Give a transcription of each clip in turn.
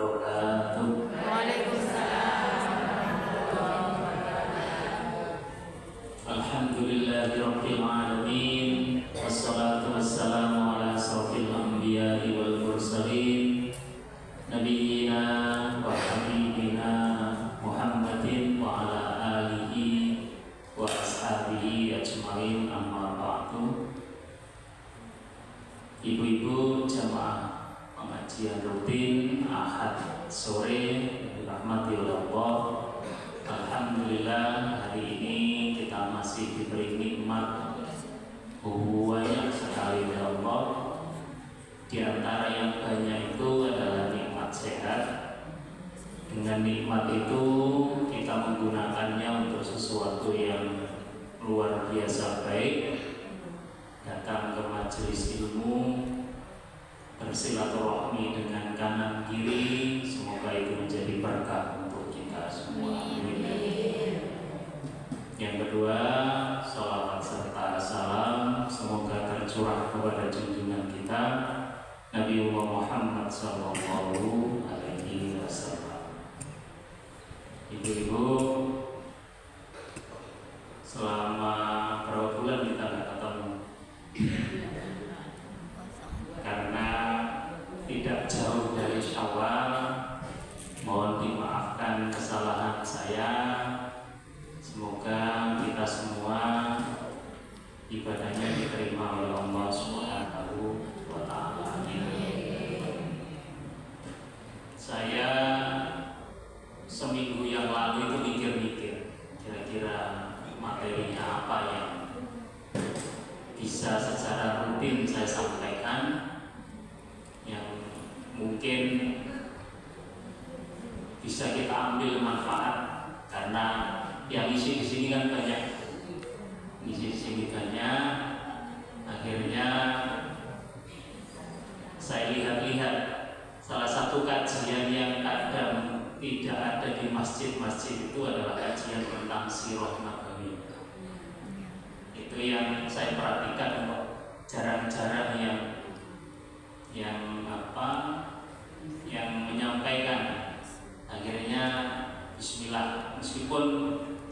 wabarakatuh. Alhamdulillahirabbil alamin. Wassalatu wassalamu ala asrofil anbiya'i wal mursalin nabiyyina wa habibina Muhammadin wa ala alihi wa ashabihi ajmain, amma ba'du. Ibu-ibu jamaah pengajian rutin Ahad sore dirahmati oleh Allah. Alhamdulillah, hari ini kita masih diberi nikmat banyak sekali oleh Allah. Di antara yang banyak itu adalah nikmat sehat. Dengan nikmat itu kita menggunakannya untuk sesuatu yang luar biasa baik. Datang ke majelis ilmu, bersilaturahmi dengan kanan kiri, semoga itu menjadi berkah untuk kita semua. Yang kedua, salawat serta salam semoga tercurah kepada junjungan kita Nabi Muhammad sallallahu alaihi wasallam. Ibu-ibu, selama berapa bulan kita nggak ketemu? Karena tidak jauh dari Syawal, mohon dimaafkan kesalahan saya. Semoga kita semua ibadahnya diterima oleh Allah Subhanahu wa ta'ala. Saya seminggu yang lalu itu mikir-mikir kira-kira materinya apa yang bisa secara rutin saya sampaikan, yang mungkin bisa kita ambil manfaat, karena yang isi di sini kan banyak, isi di sini banyak. Akhirnya saya lihat-lihat salah satu kajian yang kadang tidak ada di masjid-masjid itu adalah kajian tentang sirah nabawi. Itu yang saya perhatikan kok jarang-jarang yang menyampaikan. Akhirnya bismillah, meskipun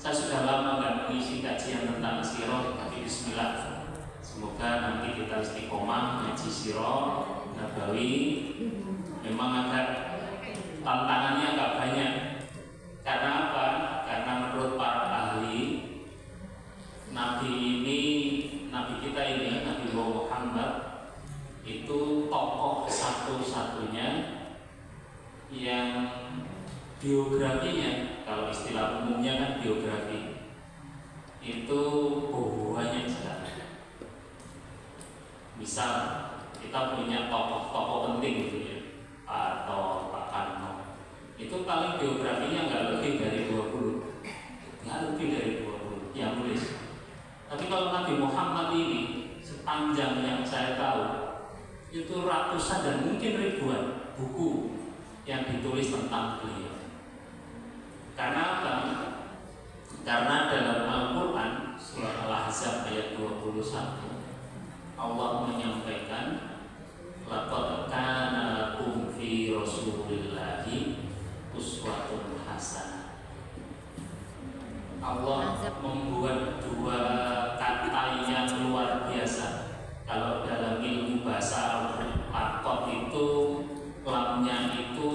saya sudah lama kan mengisi kajian tentang sirah, tapi bismillah, semoga nanti kita istiqomah ngaji sirah nabawi. Memang agak tantangannya agak banyak. Karena apa? Karena menurut para ahli, Nabi kita ini, Nabi Muhammad itu tokoh satu-satunya yang biografinya, kalau istilah umumnya kan biografi, itu banyak sekali. Misal kita punya tokoh-tokoh penting gitu ya, atau Pak Karno, itu paling biografinya nggak lebih dari 20 yang nulis. Tapi kalau Nabi Muhammad ini, sepanjang yang saya tahu, itu ratusan dan mungkin ribuan buku yang ditulis tentang beliau. Karena apa? Karena dalam Al-Quran surah Al-Ahzab ayat 21, Allah menyampaikan, laqad kana lakum fi rasulillahi uswatun hasanah. Allah membuat dua kata yang luar biasa. Kalau dalam ilmu bahasa Al-Qad itu, lamnya itu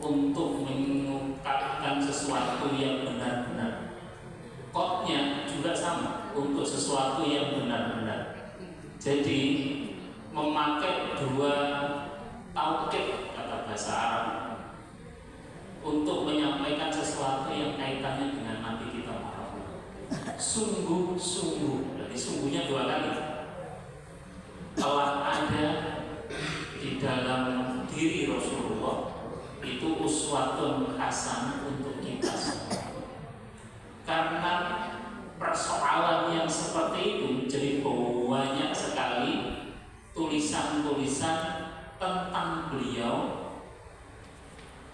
untuk mengungkapkan sesuatu yang benar-benar. Qadnya juga sama, untuk sesuatu yang benar-benar. Jadi memakai dua taukid, kata bahasa Arab, untuk menyampaikan sesuatu yang kaitannya dengan Nabi kita Muhammad. Sungguh-sungguh, berarti sungguhnya dua kali, telah ada di dalam diri Rasulullah itu uswatun hasanah untuk kita semua. Karena persoalan yang seperti itu, jadi banyak sekali tulisan-tulisan tentang beliau.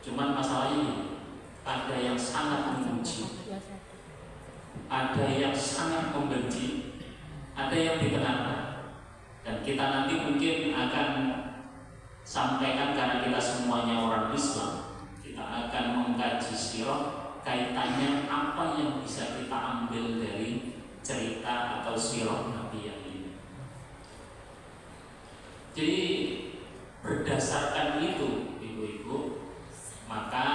Cuman masalahnya ada yang sangat memuji, ada yang sangat membenci, ada yang di tengah-tengah. Dan kita nanti mungkin akan sampaikan, karena kita semuanya orang Islam, kaitannya apa yang bisa kita ambil dari cerita atau sirah Nabi yang ini. Jadi berdasarkan itu ibu-ibu, maka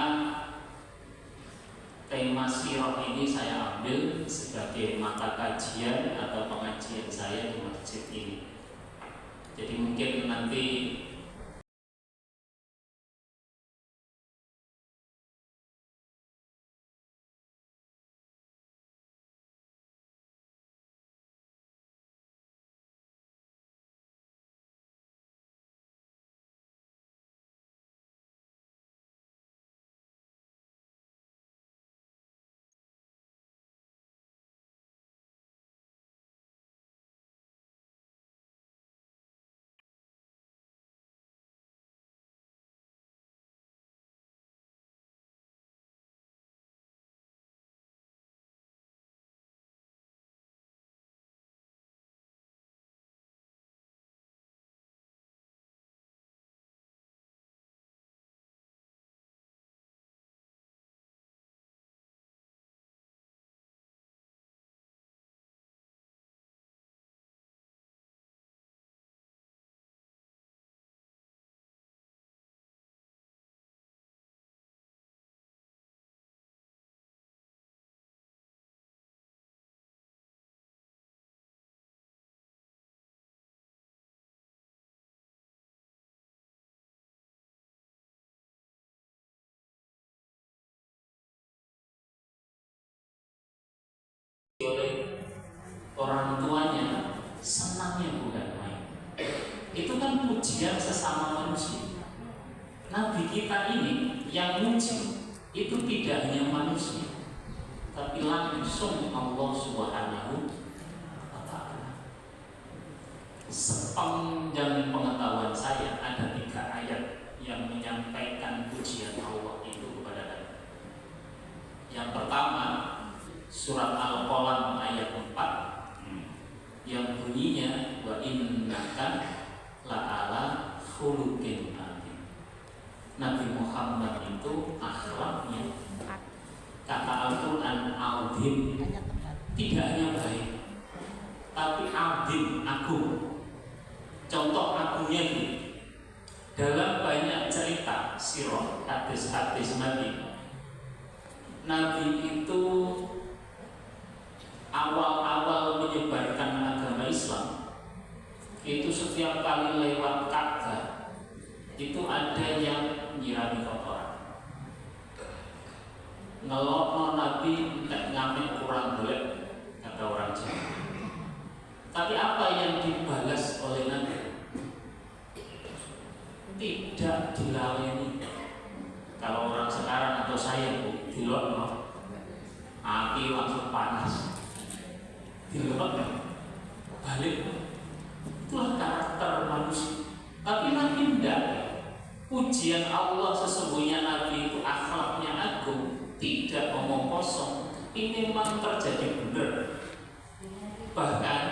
tema sirah ini saya ambil sebagai mata kajian atau pengajian saya di masjid ini. Jadi mungkin nanti oleh orang tuanya senangnya bukan main. Itu kan pujian sesama manusia. Nabi kita ini yang muji itu tidak hanya manusia, tapi langsung Allah Subhanahu wa Ta'ala. Sepanjang pengetahuan saya ada 3 ayat yang menyampaikan pujian Allah itu kepada Nabi. Yang pertama surat Al-Qalam ayat 4 yang bunyinya wa innaka la'ala khuluqin azim. Nabi Muhammad itu akhlaknya, kata Al-Quran, azim, tidak hanya baik tapi azim, agung. Contoh agungnya ini dalam banyak cerita sirah, hadis-hadis Nabi itu awal-awal menyebarkan agama Islam itu setiap kali lewat Ka'bah itu ada yang nyirami kotoran, ngelokno Nabi enggak ngamen kurang golek, kata orang Jawa. Tapi apa yang dibalas oleh Nabi? Tidak dilaleni. Kalau orang sekarang atau saya bu dilokno, api langsung panas. Balik. Itulah karakter manusia. Tapi Nabi tidak. Pujian Allah sesungguhnya Nabi itu akhlaknya agung, tidak omong kosong. Ini memang terjadi benar. Bahkan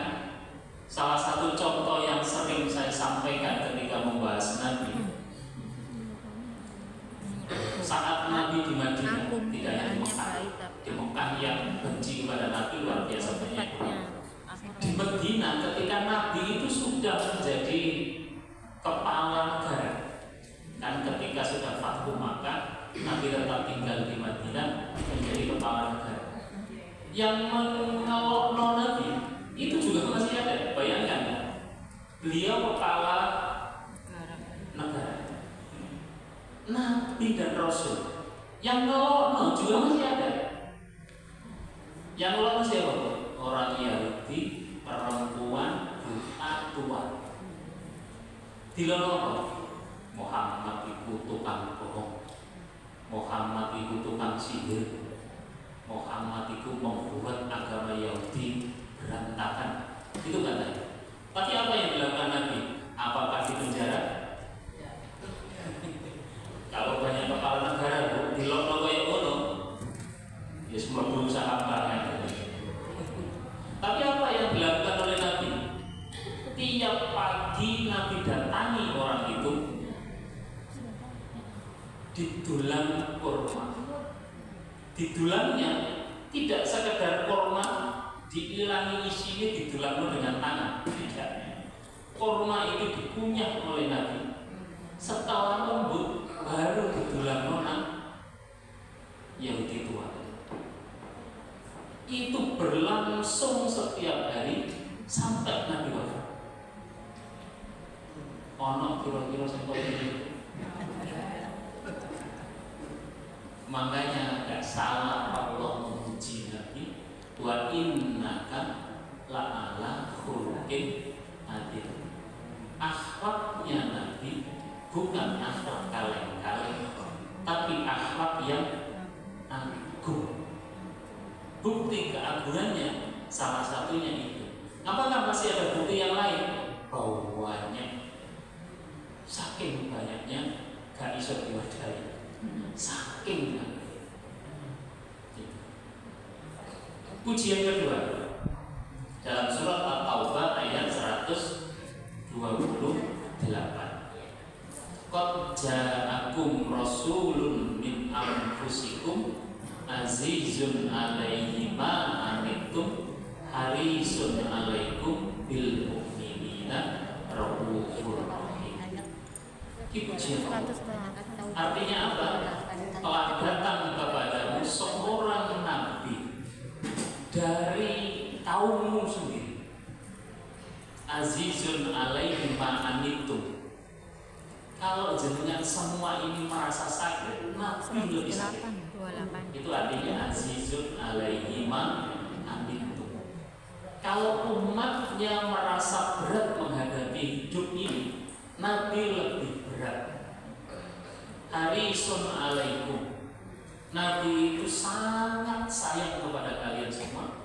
salah satu contoh yang sering saya sampaikan ketika membahas Nabi, saat Nabi di Madinah, tidak hanya di Mekah. Di Mekah yang benci kepada Nabi luar biasa banyak. Di Madinah ketika Nabi itu sudah menjadi kepala negara, kan ketika sudah Fathu Makkah, Nabi tetap tinggal di Madinah menjadi kepala negara. Yang mengelokno Nabi itu juga masih ada. Bayangkan, beliau kepala negara, Nabi dan Rasul. Yang ngelokno juga masih ada. Yang ngelokno siapa? Orang Yahudi, perempuan, buta, tua. Dilolong Muhammad itu tukang bohong, Muhammad itu tukang sihir, Muhammad itu membuat agama Yahudi berantakan. Itu katanya. Tapi apa yang dilakukan Nabi? Apakah di penjara? Kalau banyak kepala negara dilolong kayak ngono, ya semua berusaha banget. Tapi apa yang dilakukan oleh Nabi? Tiap pagi Nabi datangi orang itu, didulang kurma, Didulangnya tidak sekedar korma diilangi isinya didulangno dengan tangan, tidak. Korma itu dikunyah oleh Nabi. Setelah lembut baru didulangno nang Yahudi tua. Itu berlangsung setiap hari sampai Nabi wafat. Ono kira-kira sampai ini. Makanya gak salah Allah memuji Nabi, wa innaka la'ala khuluqin adzim. Akhlaknya Nabi bukan akhlak kaleng-kaleng, tapi akhlak yang agung. Bukti keagungannya salah satunya itu. Apakah masih ada bukti yang lain? Bauannya saking banyaknya gak iso diwadahi. Saking banyak. Pujian kedua dalam surat At-Taubah ayat 128. Qad ja'akum rasulun min anfusikum azizun 'alaihi ma anittum harisun 'alaikum bil mu'minina raufur rahim. Pujian artinya apa? Telah datang kepadamu seorang nabi dari kaummu sendiri. Azizun 'alaihi ma anittum. Kalau jenengan semua ini merasa sakit, Nabi lebih sakit. Itu artinya azizun 'alaihi ma anittum. Kalau umatnya merasa berat menghadapi hidup ini, Nabi lebih berat. Harisun 'alaikum. Nabi itu sangat sayang kepada kalian semua.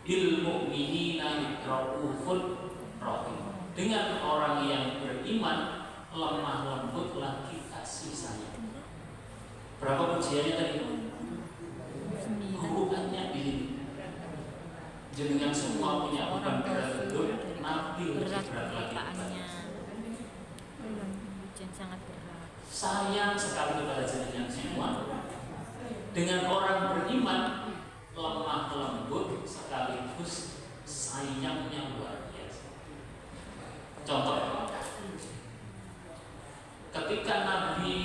Bil mu'minina raufur rahim. Dengan orang yang beriman lemah lembut lagi kasih sayang. Berapa pujiannya tadi? Hubungannya ini. Jenengan semua punya beban berat hidup, Nabi lebih berat lagi. Sangat berat. Sayang sekali kepada jenengan semua. Dengan orang beriman lemah lembut sekaligus sayangnya luar biasa. Contoh, ketika Nabi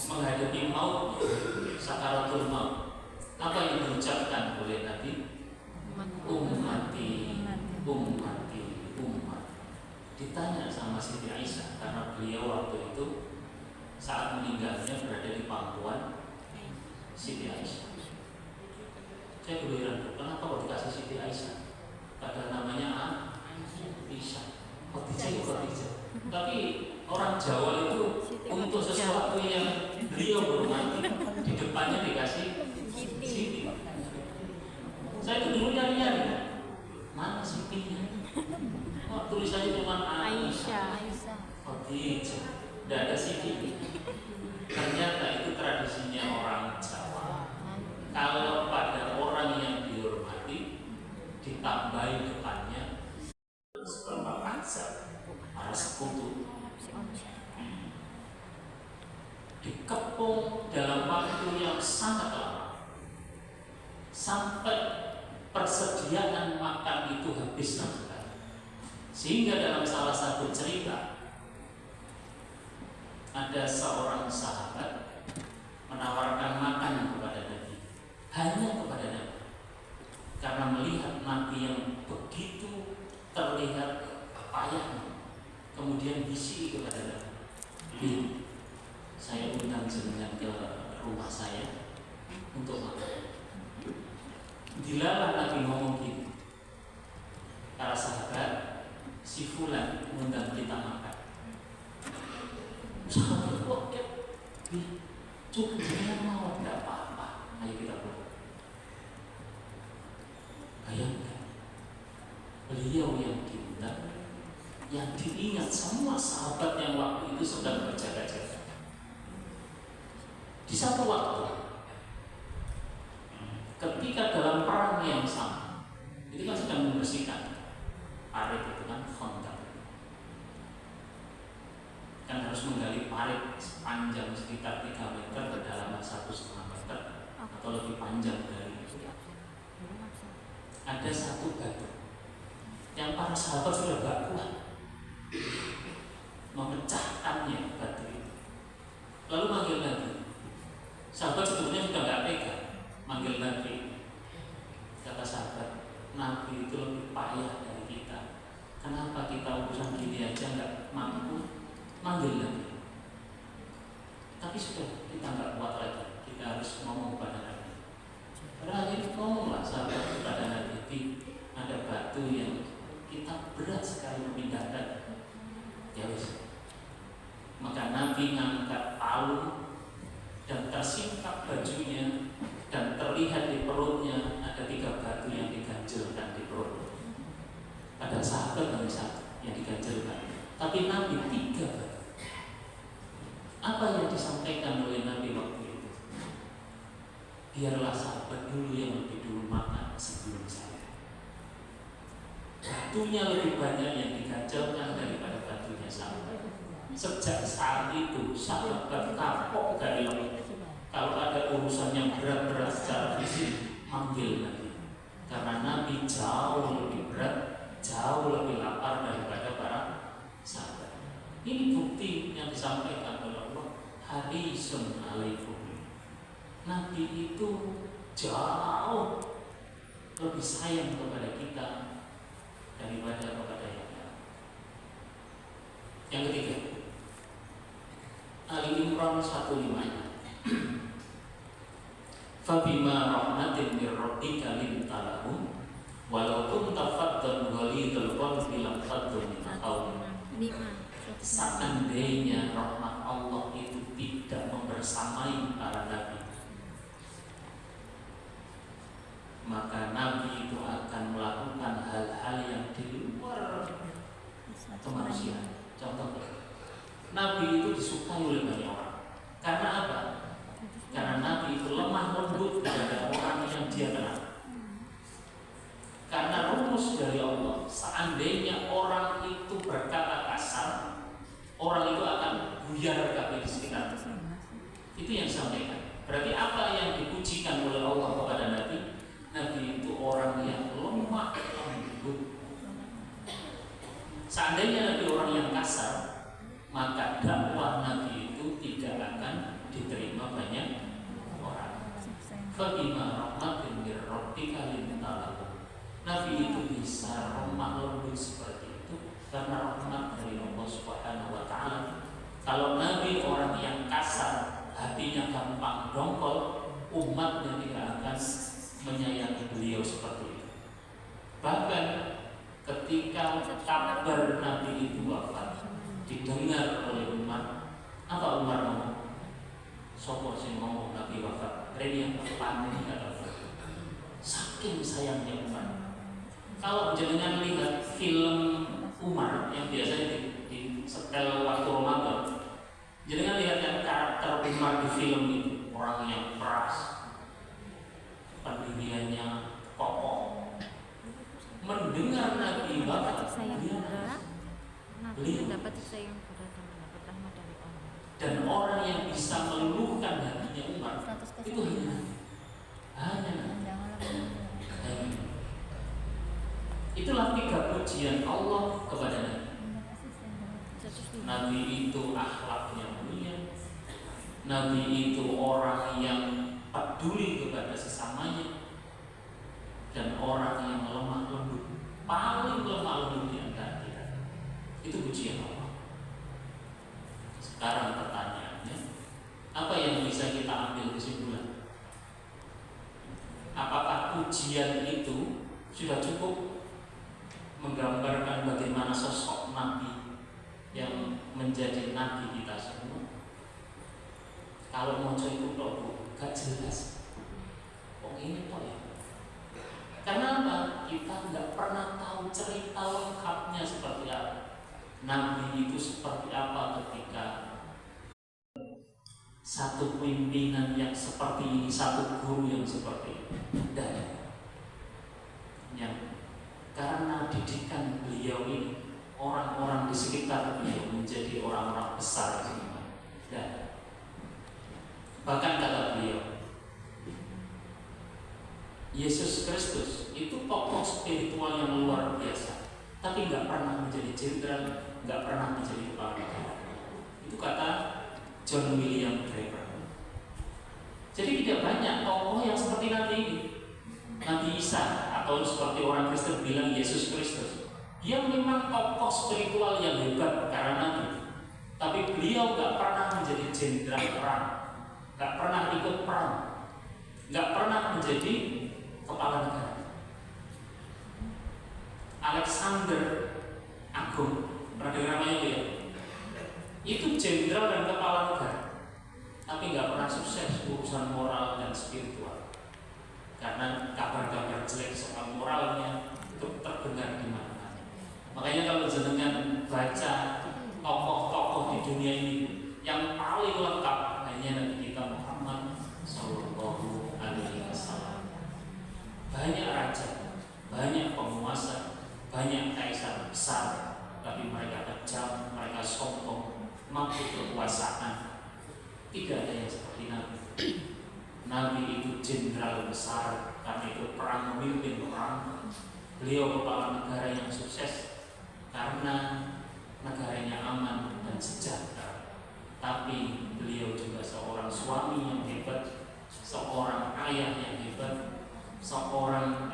menghadapi maut, sakaratul maut, apa yang diucapkan oleh Nabi? Ummati, ummati, ummati. Ditanya sama Siti Aisyah karena beliau waktu itu saat meninggalnya berada di pangkuan Siti Aisyah. Saya berheran, kenapa kok dikasih Siti Aisyah? Padahal namanya Aisyah. Khadijah. Tapi orang Jawa itu untuk sesuatu yang beliau hormati di depannya dikasih Siti. Saya itu dulu nyari-nyari, mana Sitinya? Oh, tulisannya cuma Aisyah. Khadijah. Tidak ada Siti. Ternyata itu tradisinya orang Jawa. Kalau pada orang yang dihormati ditambahi depannya seberapa kansel para sekutu, dikepung dalam waktu yang sangat lama sampai persediaan makan itu habis nanti. Sehingga dalam salah satu cerita ada seorang sahabat menawarkan makan kepada Nabi, hanya kepada Nabi, karena melihat Nabi yang begitu terlihat payah. Kemudian bisi kepada Nabi, saya undang jenengan ke rumah saya untuk makan. Dilalah Nabi ngomong gitu, para sahabat, si fulan mengundang kita makan. Sahabat kok cukup dengan mau tidak apa-apa, ayo kita pulang. Bayangkan, beliau yang diundang, yang diingat semua sahabat yang waktu itu sedang berjaga-jaga. Di satu waktu, ketika dalam perang yang sama, itu kan sedang membersihkan parit itu kan kontak, kan harus harus menggali parit sepanjang sekitar 3 meter, kedalaman 1,5 meter atau lebih panjang dari itu. Ada satu batu yang para sahabat sudah gak kuat memecahkannya batu itu. Lalu manggil Nabi. Sahabat sebetulnya sudah gak tega manggil Nabi. Kata sahabat, Nabi itu lebih payah dari kita. Kenapa kita urusan gini aja nggak mampu manggil Nabi? Tapi sudah, kita nggak kuat lagi. Kita harus ngomong kepada Nabi. Pada akhirnya ngomonglah sahabat kepada Nabi, ada batu yang kita berat sekali memindahkan. Ya wis. Maka Nabi ngangkat palu dan tersingkap bajunya dan terlihat di perutnya ada 3 batu yang diganjelkan di perut. Ada sahabat yang diganjelkan, tapi Nabi 3 batu. Apa yang disampaikan oleh Nabi waktu itu? Biarlah sahabat dulu yang lebih dulu makan sebelum saya. Batunya lebih banyak yang diganjelkan daripada batunya sahabat. Sejak saat itu sahabat kapok dari Nabi. Kalau ada urusan yang berat-berat secara fisik, manggil Nabi. Karena Nabi jauh lebih berat, jauh lebih lapar daripada para sahabat. Ini bukti yang disampaikan oleh Allah. Harisun alaikum. Nabi itu jauh lebih sayang kepada kita daripada kepada yang lain. Yang ketiga, Ali Imran 1:5. Fabima rahmatin min rabbika linta lahum walau kunta faddan ghalidhal qalbi lam faddu min hawlik. Seandainya rahmat Allah itu tidak membersamai para nabi, maka nabi itu akan melakukan hal-hal yang di luar kemanusiaan. Contoh, nabi itu disukai oleh banyak orang. Karena apa? Karena Nabi itu lemah lembut kepada orang yang dia kenal. Karena rumus dari Allah, seandainya orang itu berkata kasar, orang itu akan buyar kabeh di sekitar. Itu yang disampaikan. Berarti apa yang dipujikan oleh Allah kepada Nabi? Nabi itu orang yang lemah lembut. Seandainya Nabi orang yang kasar, maka dakwah Nabi itu tidak akan diterima banyak orang. Fabima rahmatin min rabbika linta lahum. Nabi itu bisa lemah lembut seperti itu karena rahmat dari Allah Subhanahu wa taala. Kalau Nabi orang yang kasar, hatinya gampang dongkol, umatnya tidak akan menyayangi beliau seperti itu. Bahkan ketika kabar Nabi itu wafat didengar oleh Umar, apa Umar ngomong? Sopo sing ngomong Nabi wafat, rene yang panik atau saking sayangnya Umar. Kalau jenengan lihat film Umar yang biasanya di setel waktu Ramadan, jenengan lihat yang karakter Umar di film itu, orang yang keras, pendiriannya kokoh. Mendengar Nabi wafat, beliau dapat sayang berat dan mendapat rahmat dari Allah. Dan orang yang bisa meluluhkan hatinya Umar itu hanya itulah 3 pujian Allah kepada Nabi. Nabi itu akhlaknya mulia. Nabi itu orang yang peduli kepada sesamanya dan orang yang lemah lembut, paling lemah lembut di antara kita. Itu pujian Allah. Sekarang pertanyaannya, apa yang bisa kita ambil kesimpulan? Apakah pujian itu sudah cukup menggambarkan bagaimana sosok Nabi yang menjadi Nabi kita semua? Kalau mau itu kok gak jelas. Kok ini kok ya? Karena apa? Kita nggak pernah tahu cerita lengkapnya seperti apa. Nabi itu seperti apa ketika satu pimpinan yang seperti ini, satu guru yang seperti ini. Dan yang karena didikan beliau ini, orang-orang di sekitar beliau menjadi orang-orang besar. besar beriman. Dan bahkan kata beliau, Yesus Kristus itu tokoh spiritual yang luar biasa, tapi nggak pernah menjadi jenderal, nggak pernah menjadi kepala negara. Itu kata John William Draper. Jadi tidak banyak tokoh yang seperti Nabi ini. Nabi Isa, atau seperti orang Kristen bilang Yesus Kristus, dia memang tokoh spiritual yang hebat karena Nabi, tapi beliau nggak pernah menjadi jenderal perang, nggak pernah ikut perang, nggak pernah menjadi kepala negara. Alexander Agung, pernah dengar namanya itu ya? Itu jenderal dan kepala negara, tapi nggak pernah sukses urusan moral dan spiritual, karena kabar-kabar jelek soal moralnya itu terdengar di mana-mana. Makanya kalau jenengan baca tokoh-tokoh di dunia ini, yang paling lengkap hanya Nabi kita Muhammad Sallallahu Alaihi Wasallam. Banyak raja, banyak penguasa, banyak kaisar besar, tapi mereka kejam, mereka sombong, mampu kekuasaan. Tidak ada yang seperti Nabi. Nabi itu jenderal besar, karena itu perang, memimpin perang. Beliau kepala negara yang sukses karena negaranya aman dan sejahtera. Tapi beliau juga seorang suami yang hebat, seorang ayah yang hebat, seorang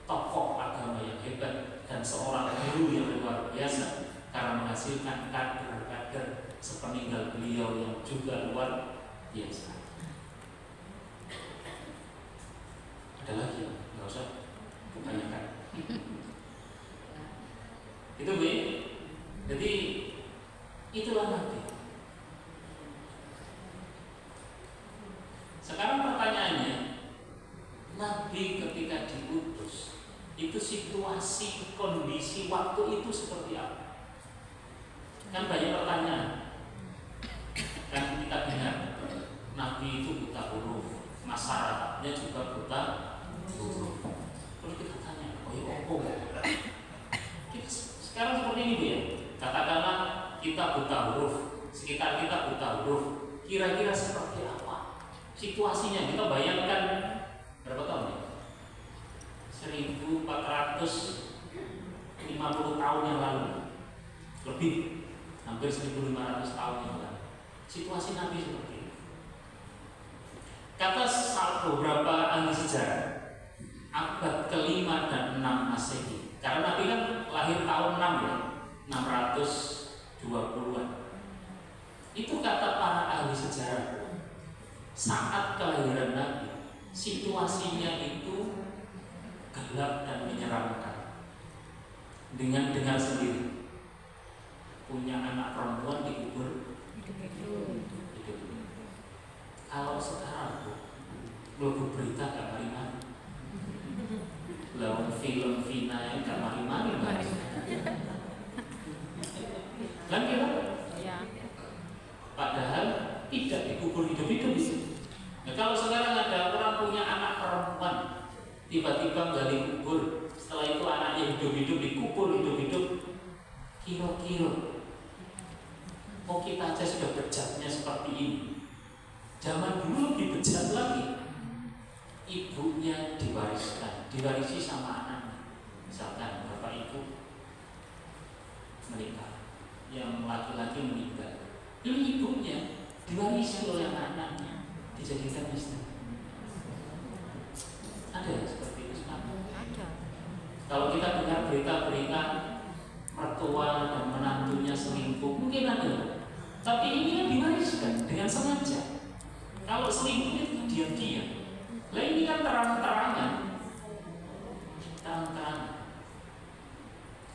tokoh agama yang hebat, dan seorang guru yang luar biasa karena menghasilkan kader-kader sepeninggal beliau yang juga luar biasa. Ada lagi ya? Nggak usah kebanyakan. Itu Bu. Jadi itulah Nabi. Sekarang pertanyaannya, Nabi ketika diutus itu situasi, kondisi, waktu itu seperti apa? Kan banyak pertanyaan. Kan kita dengar Nabi itu buta huruf, masyarakatnya juga buta huruf. Terus kita tanya, oh ya apa? Sekarang seperti ini Bu ya. Katakanlah kita buta huruf, sekitar kita buta huruf, kira-kira seperti apa situasinya? Kita bayangkan berapa tahun ya? 1450 tahun yang lalu, lebih, hampir 1500 tahun yang lalu. Situasi Nabi seperti ini. Kata beberapa ahli sejarah, abad ke-5 dan 6 Masehi. Karena Nabi kan lahir tahun 6 ya, 620-an. Itu kata para ahli sejarah, saat kelahiran Nabi, situasinya itu gelap dan menyeramkan. Dengan dengar sendiri, punya anak perempuan dikubur hidup. Kalau sekarang lu berita gak mari-mari, lawan film Vina yang gak mari-mari kan kira? Padahal tidak dikubur hidup-hidup di sini. Nah, kalau sekarang ada orang punya anak perempuan, tiba-tiba gali kubur, setelah itu anaknya hidup-hidup dikubur hidup-hidup, kira-kira oh kita aja sudah bejatnya seperti ini. Zaman dulu lebih bejat lagi. Ibunya diwarisi sama anaknya. Misalkan bapak ibu menikah, yang laki-laki meninggal, ini ibunya diwarisi oleh anaknya, dijadikan istri. Ada yang seperti itu sekarang? Ada. Kalau kita dengar berita-berita mertua dan menantunya selingkuh, mungkin ada. Tapi ini kan diwariskan dengan sengaja. Kalau selingkuh itu diam-diam. Lah ini kan terang-terangan.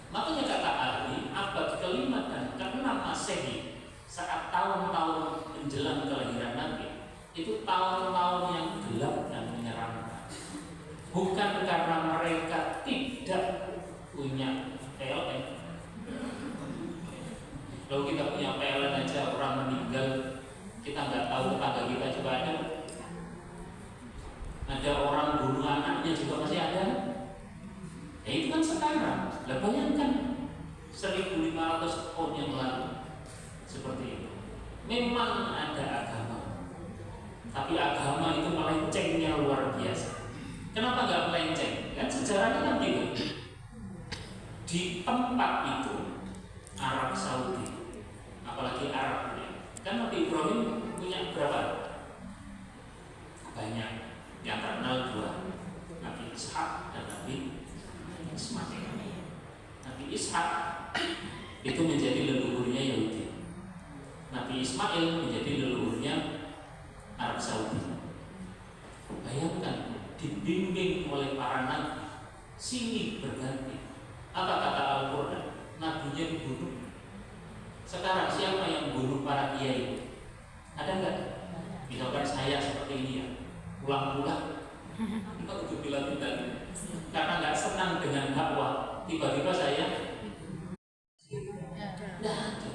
Makanya kata ahli, abad ke-5 dan ke-6 Masehi, saat tahun-tahun menjelang kelahiran Nabi, itu tahun-tahun yang gelap dan menyeramkan. Bukan karena mereka tidak punya PLN. Kalau kita punya PLN aja orang meninggal, kita nggak tahu tetangga kita juga ada. Ada orang bunuh anaknya juga masih ada. Ya itu kan sekarang. Lah bayangkan 1500 tahun yang lalu seperti itu. Memang ada agama, tapi agama itu melencengnya luar biasa. Kenapa nggak melenceng? Kan sejarahnya kan gitu. Di tempat itu Arab Saudi, apalagi Arab ya, kan Nabi Ibrahim punya berapa? Banyak. Yang terkenal dua, Nabi Ishak dan Nabi Ismail. Nabi Ishak itu menjadi leluhurnya Yahudi. Nabi Ismail menjadi leluhurnya Arab Saudi. Bayangkan, dibimbing oleh para nabi, silih berganti. Apa kata Al-Quran? Nabinya dibunuh. Sekarang siapa yang bunuh para kiai? Ada nggak? Misalkan saya seperti ini ya, pulang-pulang kita untuk bilang tidak, karena nggak senang dengan dakwah, tiba-tiba saya tidak ada.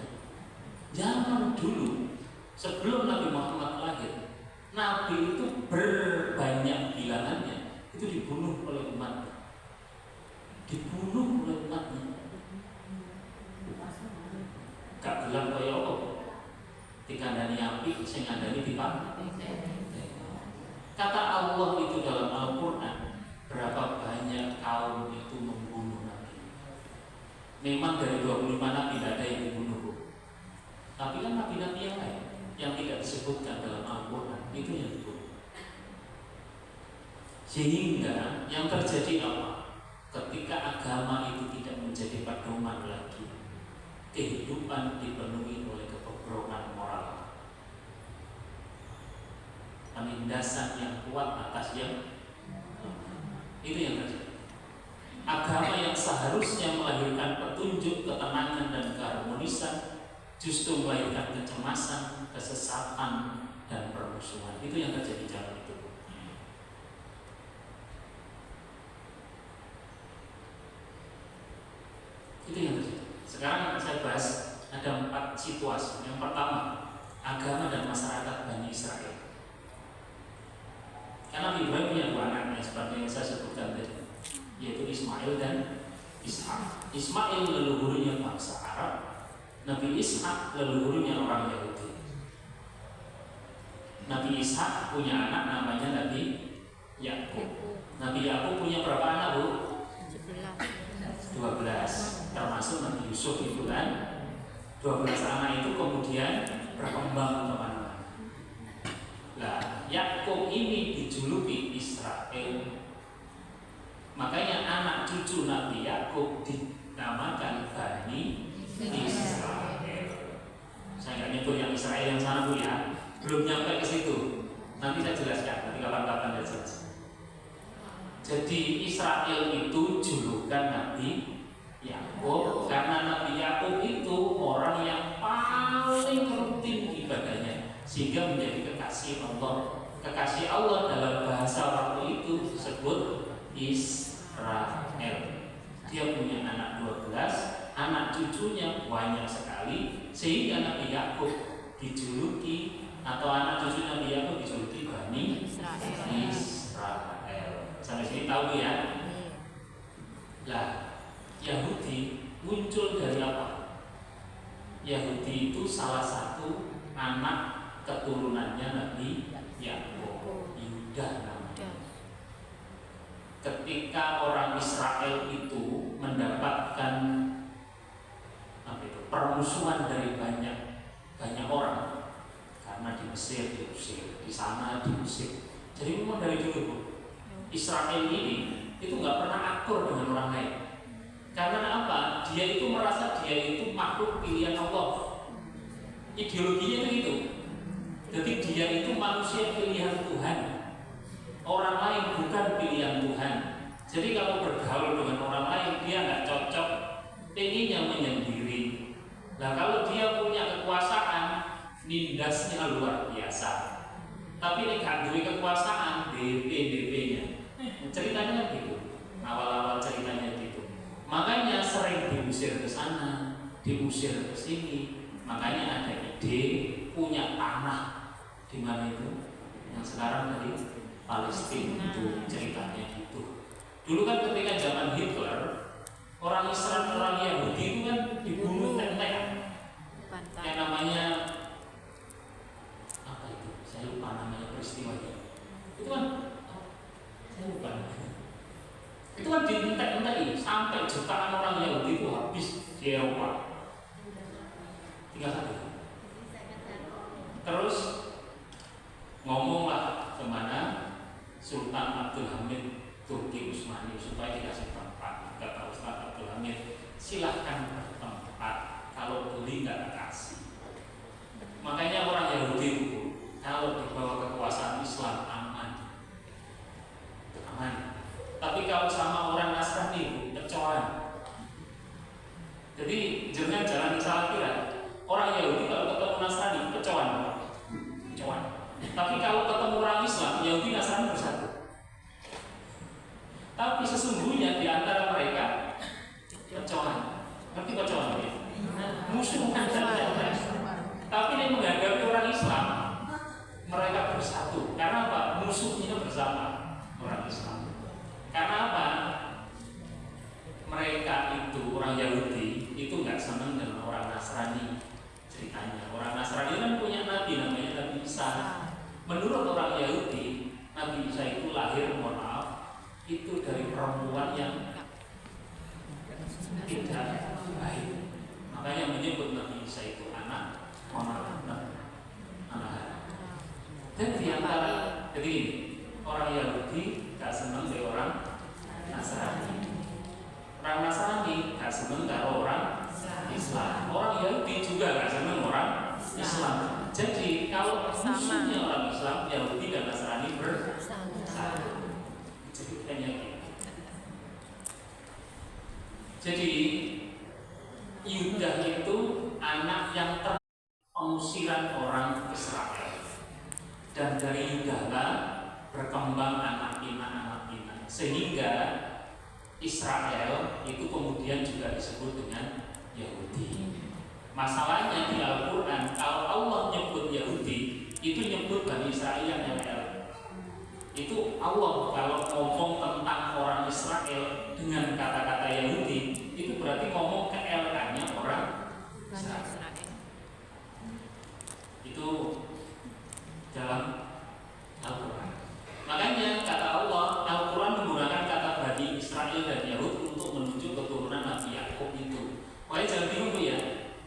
Zaman dulu sebelum Nabi Muhammad lahir, Nabi itu berbanyak bilangannya itu dibunuh oleh umatnya, dibunuh oleh umatnya. Gak bilang kaya apa, dikandani api, sing ngandani dipak. Kata Allah itu dalam Al-Quran, berapa banyak kaum itu membunuh Nabi. Memang dari 25 Nabi tidak ada yang dibunuh, tapi kan Nabi-Nabi yang lain yang tidak disebutkan dalam Al-Quran itu yang dibunuh. Sehingga yang terjadi apa? Ketika agama itu tidak menjadi pedoman lagi, kehidupan dipenuhi oleh kebobrokan moral, penindasan yang kuat atas yang itu yang terjadi. Agama yang seharusnya melahirkan petunjuk, ketenangan dan keharmonisan justru melahirkan kecemasan, kesesatan dan permusuhan. Itu yang terjadi zaman itu. Itu yang terjadi. Sekarang saya bahas ada 4 situasi. Yang pertama, agama dan masyarakat Bani Israel. Karena Ibrahim punya 2 anaknya seperti yang saya sebutkan tadi, yaitu Ismail dan Ishak. Ismail leluhurnya bangsa Arab, Nabi Ishak leluhurnya orang Yahudi. Nabi Ishak punya anak namanya Nabi Yakub. Nabi Yakub punya berapa anak, Bu? 12, termasuk Nabi Yusuf itu kan. 12 anak itu kemudian berkembang kemana-mana. Nah, Yakub ini dijuluki Israel. Makanya anak cucu Nabi Yakub dinamakan Bani Israel. Saya nggak nyebut yang Israel yang sana, Bu ya. Belum nyampe ke situ. Nanti saya jelaskan, nanti kapan-kapan saya jelaskan. Jadi Israel itu julukan Nabi Yakub karena Nabi Yakub itu orang yang paling rutin ibadahnya, sehingga menjadi kekasih Allah. Kekasih Allah dalam bahasa waktu itu disebut Israel. Dia punya anak 12, anak cucunya banyak sekali, sehingga Nabi Yakub dijuluki, atau anak cucu Nabi Yakub dijuluki Bani Israel. Sampai sini tahu ya? Lah, Yahudi muncul dari apa? Yahudi itu salah satu anak keturunannya Nabi Yakub, Yuda namanya. Ketika orang Israel itu mendapatkan permusuhan dari banyak orang, karena di Mesir diusir, di sana diusir. Jadi memang dari dulu, Bu, Israel ini itu nggak pernah akur dengan orang lain. Karena apa? Dia itu merasa dia itu makhluk pilihan Allah. Ideologinya itu. Jadi dia itu manusia pilihan Tuhan. Orang lain bukan pilihan Tuhan. Jadi kalau bergaul dengan orang lain dia nggak cocok, pengennya menyendiri. Nah kalau dia punya kekuasaan, nindasnya luar biasa. Tapi ini gak duwe kekuasaan, DP-nya. Ceritanya kan gitu. Awal-awal ceritanya gitu. Makanya sering diusir ke sana, diusir ke sini. Makanya ada ide punya tanah di mana itu, yang sekarang dari Palestina itu ceritanya gitu. Dulu kan ketika zaman Hitler, orang Israel, orang Yahudi itu kan dibunuh tek-tek. Yang namanya Terus ngomonglah kemana Sultan Abdul Hamid Turki Utsmani supaya dikasih tempat. Kata Ustaz Abdul Hamid, silahkan bertempat, kalau beli nggak kasih. Makanya orang Yahudi itu kalau dibawa kekuasaan Islam aman. Tapi kalau sama orang Nasrani itu kecoan. Jadi jangan salah kira, orang Yahudi kalau ketemu Nasrani kecoan. Tapi kalau ketemu orang Islam, Yahudi Nasrani bersatu. Tapi sesungguhnya di antara mereka kecoan. Ngerti kecoan ya? Musuh kan. Tapi dia menghadapi orang Islam, mereka bersatu. Karena apa? Musuhnya bersama orang Islam. Karena apa? Mereka itu orang Yahudi itu nggak senang dengan orang Nasrani. Ceritanya orang Nasrani kan punya nabi namanya Nabi Isa. Menurut orang Yahudi, Nabi Isa itu lahir, mohon maaf, itu dari perempuan yang tidak baik. Makanya menyebut Nabi Isa itu anak. Dan di antara jadi orang Yahudi gak senang dari orang Nasrani. Orang Nasrani gak senang dari orang Islam. Orang Yahudi juga gak senang orang Islam. Jadi kalau musuhnya orang Islam, Yahudi dan Nasrani bersatu. Jadi Yudah itu anak yang pengusiran orang Israel, dan dari Yudah berkembang anak pinak sehingga Israel itu kemudian juga disebut dengan Yahudi. Masalahnya di Al-Quran kalau Allah nyebut Yahudi itu nyebut Bani Israel yang itu Allah kalau ngomong tentang orang Israel dengan kata-kata Yahudi itu berarti ngomong ke LK-nya orang Israel. Itu dalam Al-Quran. Makanya kata Allah, Al-Quran menggunakan kata Bani Israel dan Yahud untuk menuju keturunan Nabi Yakub itu. Makanya jangan bingung ya,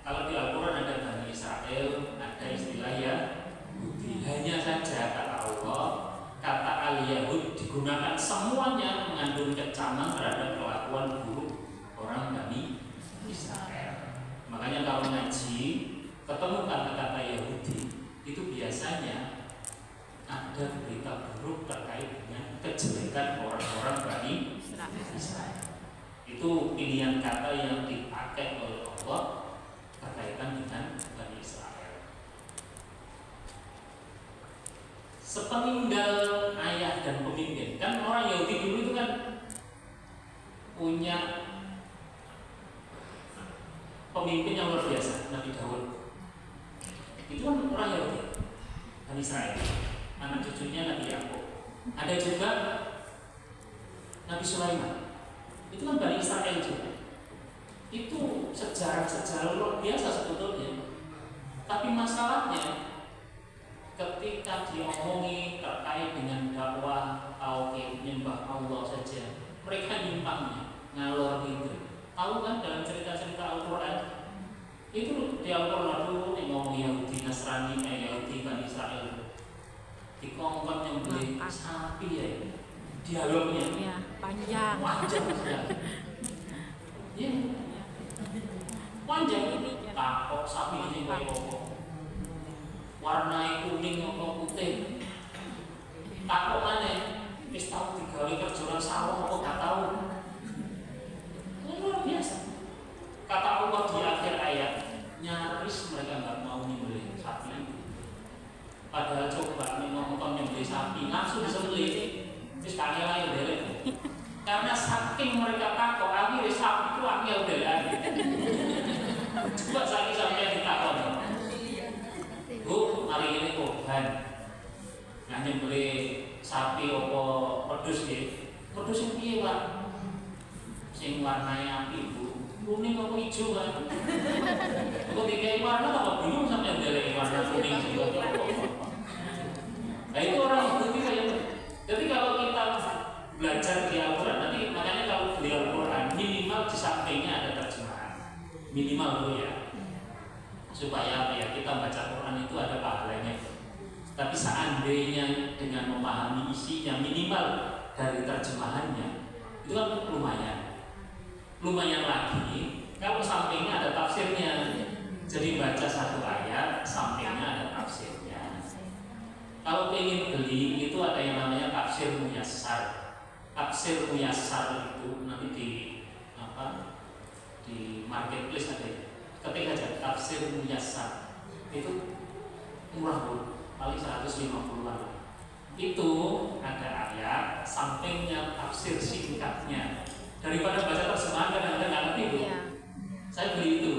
kalau di Al-Quran ada Bani Israel, ada istilah Yahudi. Hanya saja kata Allah, kata Al-Yahud digunakan semuanya mengandung kecaman terhadap kelakuan buruk orang Bani Israel. Makanya kalau ngaji ketemu kata-kata Yahudi itu biasanya ada berita buruk terkait dengan kejelekan orang-orang Bani Israel. Itu pilihan kata yang dipakai oleh Allah berkaitan dengan Bani Israel. Sepeninggal ayah dan pemimpin, kan orang Yahudi dulu itu kan punya pemimpin yang luar biasa, Nabi Daud. Itu kan orang Yahudi, Bani Israel, anak cucunya Nabi Yakub. Ada juga Nabi Sulaiman, itu kan Bani Israel juga. Itu sejarah luar biasa sebetulnya. Tapi masalahnya ketika diomongi terkait dengan dakwah tauhid menyembah Allah saja, mereka nyimpangnya, ngalor gitu. Tahu kan dalam cerita-cerita Al-Quran itu di Al-Quran dulu ngomong Yahudi Nasrani, Yahudi Bani Israel dikongkon yang beli sapi ya, dialognya ya, panjang ya, panjang ini takok sapi ini kayak apa, warna kuning atau putih, takok mana wis tau digawe kerjaan sawah apa gak tahu. Luar biasa. Kata Allah di akhir ayat, nyaris mereka nggak mau nyembelih sapi itu. Padahal coba nih ngomong nyembelih sapi langsung disembelih, terus kalian ayo derek. Karena saking mereka takut, akhirnya sapi itu akhirnya derek. Coba sampai ditakut. Bu, hari ini korban yang nyembelih sapi apa pedus ya? Pedus yang piye Pak? Sing warnanya api Bu, kuning apa hijau kan? Kok dikai warna apa bingung sampai dari warna kuning juga. Nah itu orang Yahudi kayak. Jadi kalau kita belajar di Al-Quran nanti, makanya kalau di Al-Quran minimal di sampingnya ada terjemahan, minimal dulu ya, supaya ya kita baca Quran itu ada pahalanya Tapi seandainya dengan memahami isinya minimal dari terjemahannya, itu kan lumayan lagi kalau sampingnya ada tafsirnya. Jadi baca satu ayat sampingnya ada tafsirnya. Kalau ingin beli itu ada yang namanya tafsir muyassar. Tafsir muyassar itu nanti di marketplace ada. Ketik aja tafsir muyassar. Itu murah Bu, paling 150-an. Itu ada ayat sampingnya tafsir singkatnya. Daripada baca terjemahan kadang-kadang nggak ngerti Bu. Saya beli itu.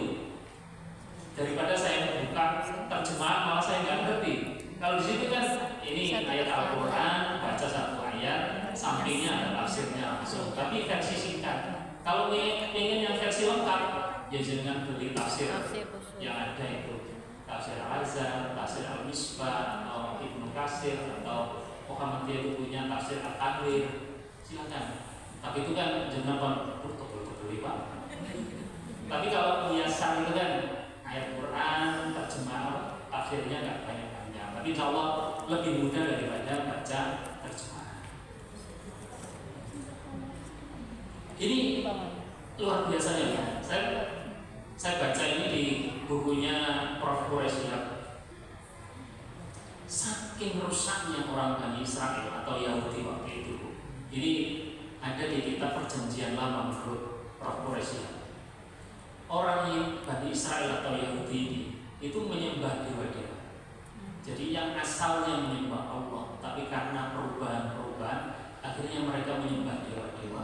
Daripada saya buka terjemahan malah saya nggak ngerti. Kalau di situ kan ini ayat Al-Quran, baca satu ayat, sampingnya ada tafsirnya langsung. Tapi versi singkat. Kalau ingin yang versi lengkap, ya jangan beli tafsir yang ada itu. Tafsir Al-Azhar, tafsir Al-Misbah, atau Ibnu Katsir, atau Muhammadiyah itu punya tafsir At-Tahrir. Silakan. Tapi itu kan jangan tebel-tebel Pak. Tapi kalau muyassar itu kan ayat Quran, terjemahan, tafsirnya nggak banyak-banyak. Tapi insya Allah lebih mudah daripada baca terjemahan. Ini luar biasanya ya. Saya baca ini di bukunya Prof. Quraisyah. Saking rusaknya orang Bani Israel atau Yahudi waktu itu. Ini ada di kitab Perjanjian Lama menurut Prof. Quraisyah. Orang yang Bani Israel atau Yahudi ini itu menyembah dewa-dewa. Jadi yang asalnya menyembah Allah, tapi karena perubahan-perubahan akhirnya mereka menyembah dewa-dewa.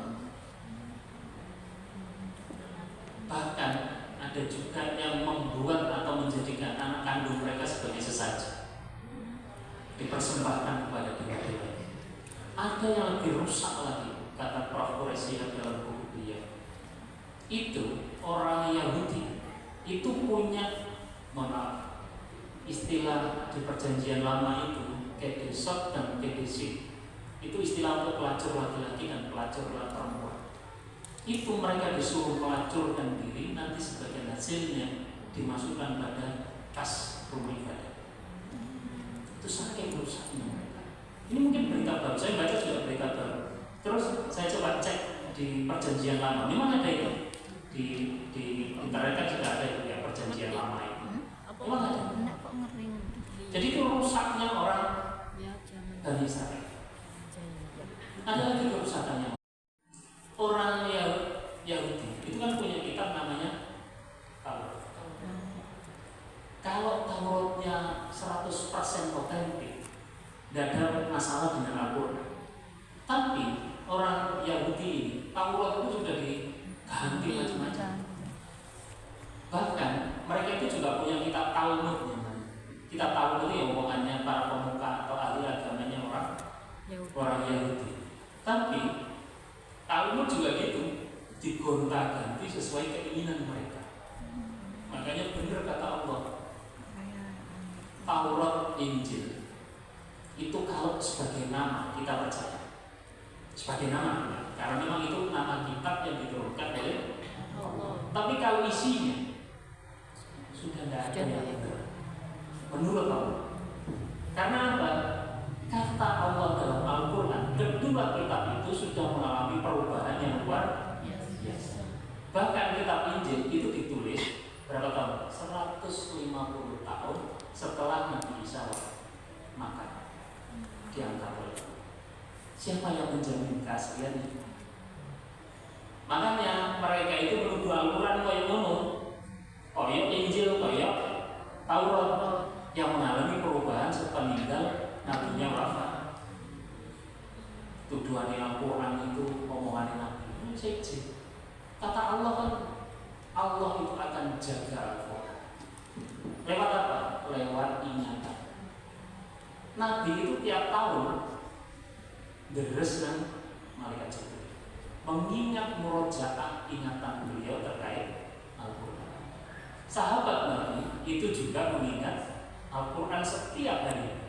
Bahkan ada juga yang membuat atau menjadikan anak kandung mereka sebagai sesaji, dipersembahkan kepada dewa-dewa. Ada yang lebih rusak lagi, kata Prof. Quraisyah dalam buku beliau. Itu orang Yahudi itu punya istilah di Perjanjian Lama itu kedesot dan kedesit. Itu istilah untuk pelacur laki-laki dan pelacur perempuan. Itu mereka disuruh melacurkan diri, nanti sebagian hasilnya dimasukkan pada kas rumah ibadah. Itu saking rusaknya mereka. Ini mungkin berita baru, saya baca juga berita baru. Terus saya coba cek di Perjanjian Lama, memang ada itu. Di internet kan sudah ada itu ya Perjanjian Lama itu. Memang ada. Jadi itu rusaknya orang Bani Israel. Ada lagi kerusakannya. Orang Yahudi itu kan punya kitab namanya Taurat. Kalau Tauratnya 100% otentik, tidak ada masalah dengan Al-Quran. Tapi orang Yahudi ini Taurat itu sudah diganti macam-macam. Bahkan mereka itu juga punya kitab Talmud. Kitab Talmud itu ya omongannya para pemuka atau ahli agamanya orang Yahudi. Tapi Talmud juga gitu, digonta-ganti sesuai keinginan mereka. Makanya benar kata Allah, Taurat, Injil itu kalau sebagai nama kita percaya, sebagai nama, karena memang itu nama kitab yang diturunkan oleh Allah. Tapi kalau isinya sudah tidak ada yang benar menurut Allah. Karena apa? Kata Allah dalam Al-Quran, kedua kitab itu sudah mengalami perubahan yang luar biasa. Bahkan kitab Injil itu ditulis berapa tahun? 150 tahun setelah Nabi Isa makan diangkat oleh Allah. Siapa yang menjamin keasliannya? Makanya mereka itu menuduh Al-Quran kayak ngono, kayak Injil, kayak Taurat yang mengalami perubahan sepeninggal nabinya wafat. Tuduhan Al-Quran itu omongan Nabi itu kata Allah kan, Allah itu akan jaga Al-Quran. Lewat apa? Lewat ingatan. Nabi itu tiap tahun deres kan malaikat Jibril mengingat murojaah ingatan beliau terkait Al-Quran. Sahabat Nabi itu juga mengingat Al-Quran setiap hari.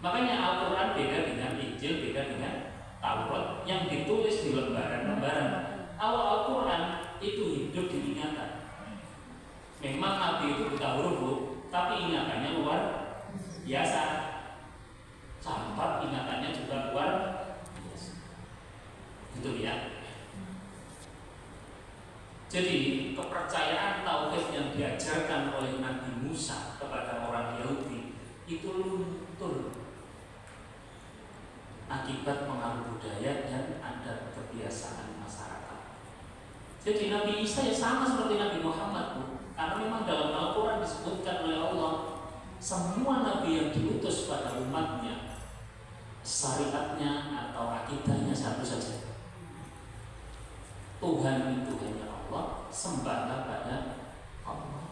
Makanya Al-Quran beda dengan Injil, beda dengan Taurat yang ditulis di lembaran-lembaran. Kalau Al-Quran itu hidup di ingatan. Memang Nabi itu buta huruf, tapi ingatannya luar biasa. Jadi kepercayaan tauhid yang diajarkan oleh Nabi Musa kepada orang Yahudi itu luntur akibat pengaruh budaya dan adat kebiasaan masyarakat. Jadi Nabi Isa ya sama seperti Nabi Muhammad, karena memang dalam Al-Quran disebutkan oleh Allah, semua Nabi yang diutus pada umatnya syariatnya atau akidahnya satu saja. Tuhan itu hanya Allah, sembahlah pada Allah.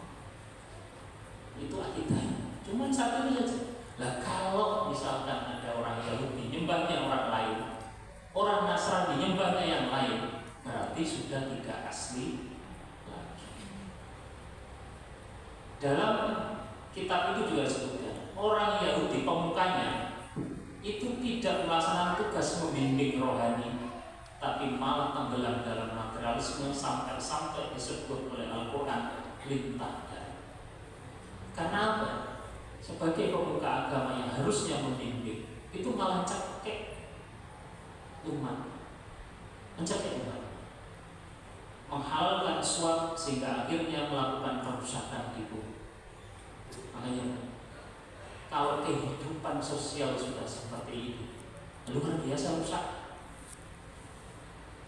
Itu akidahnya. Cuma satu itu saja. Nah, kalau misalkan ada orang Yahudi nyembahnya orang lain, orang Nasrani nyembahnya yang lain, berarti sudah tidak asli lagi. Dalam kitab itu juga disebutkan, orang Yahudi pemukanya itu tidak melaksanakan tugas membimbing rohani, tapi malah tenggelam dalam materialisme sampai disebut oleh Al-Quran lintah dari. Karena apa? Sebagai pemuka agama yang harusnya membimbing, itu malah cekek umat, menghalalkan suap sehingga akhirnya melakukan kerusakan di bumi. Makanya kalau kehidupan sosial sudah seperti ini, luar biasa rusak.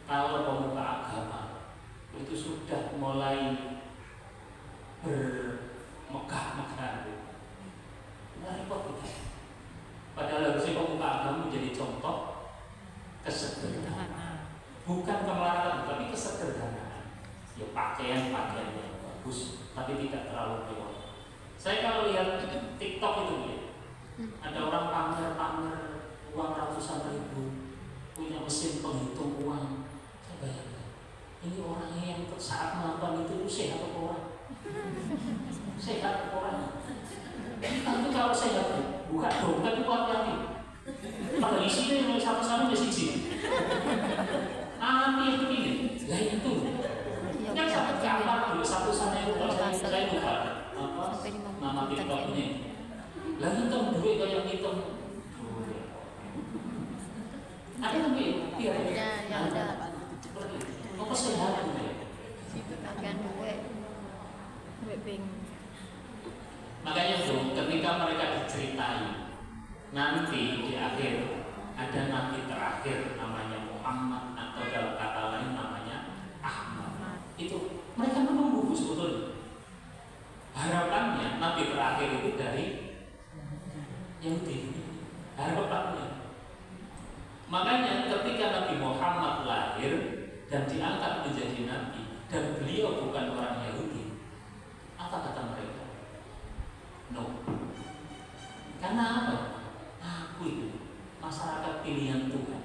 Kalau pemuka agama itu sudah mulai bermegah-megah, repot kita. Padahal harusnya pemuka agama menjadi contoh kesederhanaan, bukan kemelaratan, tapi kesederhanaan. Ya pakaian yang bagus, tapi tidak terlalu mewah. Saya kalau lihat TikTok itu ya, ada orang pamer uang ratusan ribu, punya mesin penghitung uang. Saya bayangkan, ini orangnya yang saat melakukan itu sehat atau orang? Sehat atau orang? Tapi kalau sehat, bukan dompet itu hati-hati. Kalau isinya yang satu-satu dia siji. Itu ini, lah itu. Yang sampai kamar dulu satu-satunya itu saya lupa apa nama TikToknya. Lah hitung duit kayak hitung. Ada tapi iya. Ya ada. Apa sehat itu? Bagian duit. Duit bingung. Makanya tuh ketika mereka diceritai nanti di akhir ada nabi terakhir namanya Muhammad atau dalam kata lain namanya Ahmad. Itu mereka menunggu sebetulnya. Harapannya nabi terakhir itu dari Yahudi. Harapannya. Makanya ketika Nabi Muhammad lahir dan diangkat menjadi nabi dan beliau bukan orang Yahudi, apa kata mereka? No. Karena apa? Aku itu masyarakat pilihan Tuhan.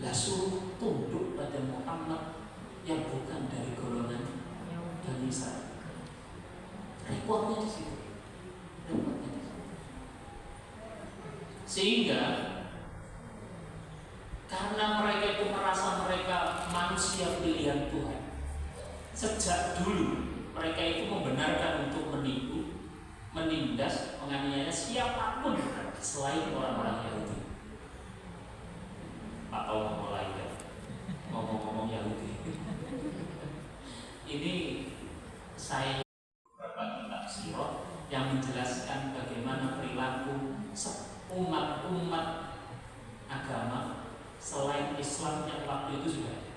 Lah suruh tunduk pada Muhammad yang bukan dari golongan Bani Israil. Repotnya di situ. Sehingga karena mereka itu merasa mereka manusia pilihan Tuhan, sejak dulu mereka itu membenarkan untuk menipu, menindas, menganiaya siapapun selain orang-orang Yahudi. Atau mulai ya ngomong-ngomong Yahudi. Ini saya beberapa kitab sirah yang menjelaskan bagaimana perilaku umat-umat agama selain Islam yang waktu itu sudah ada.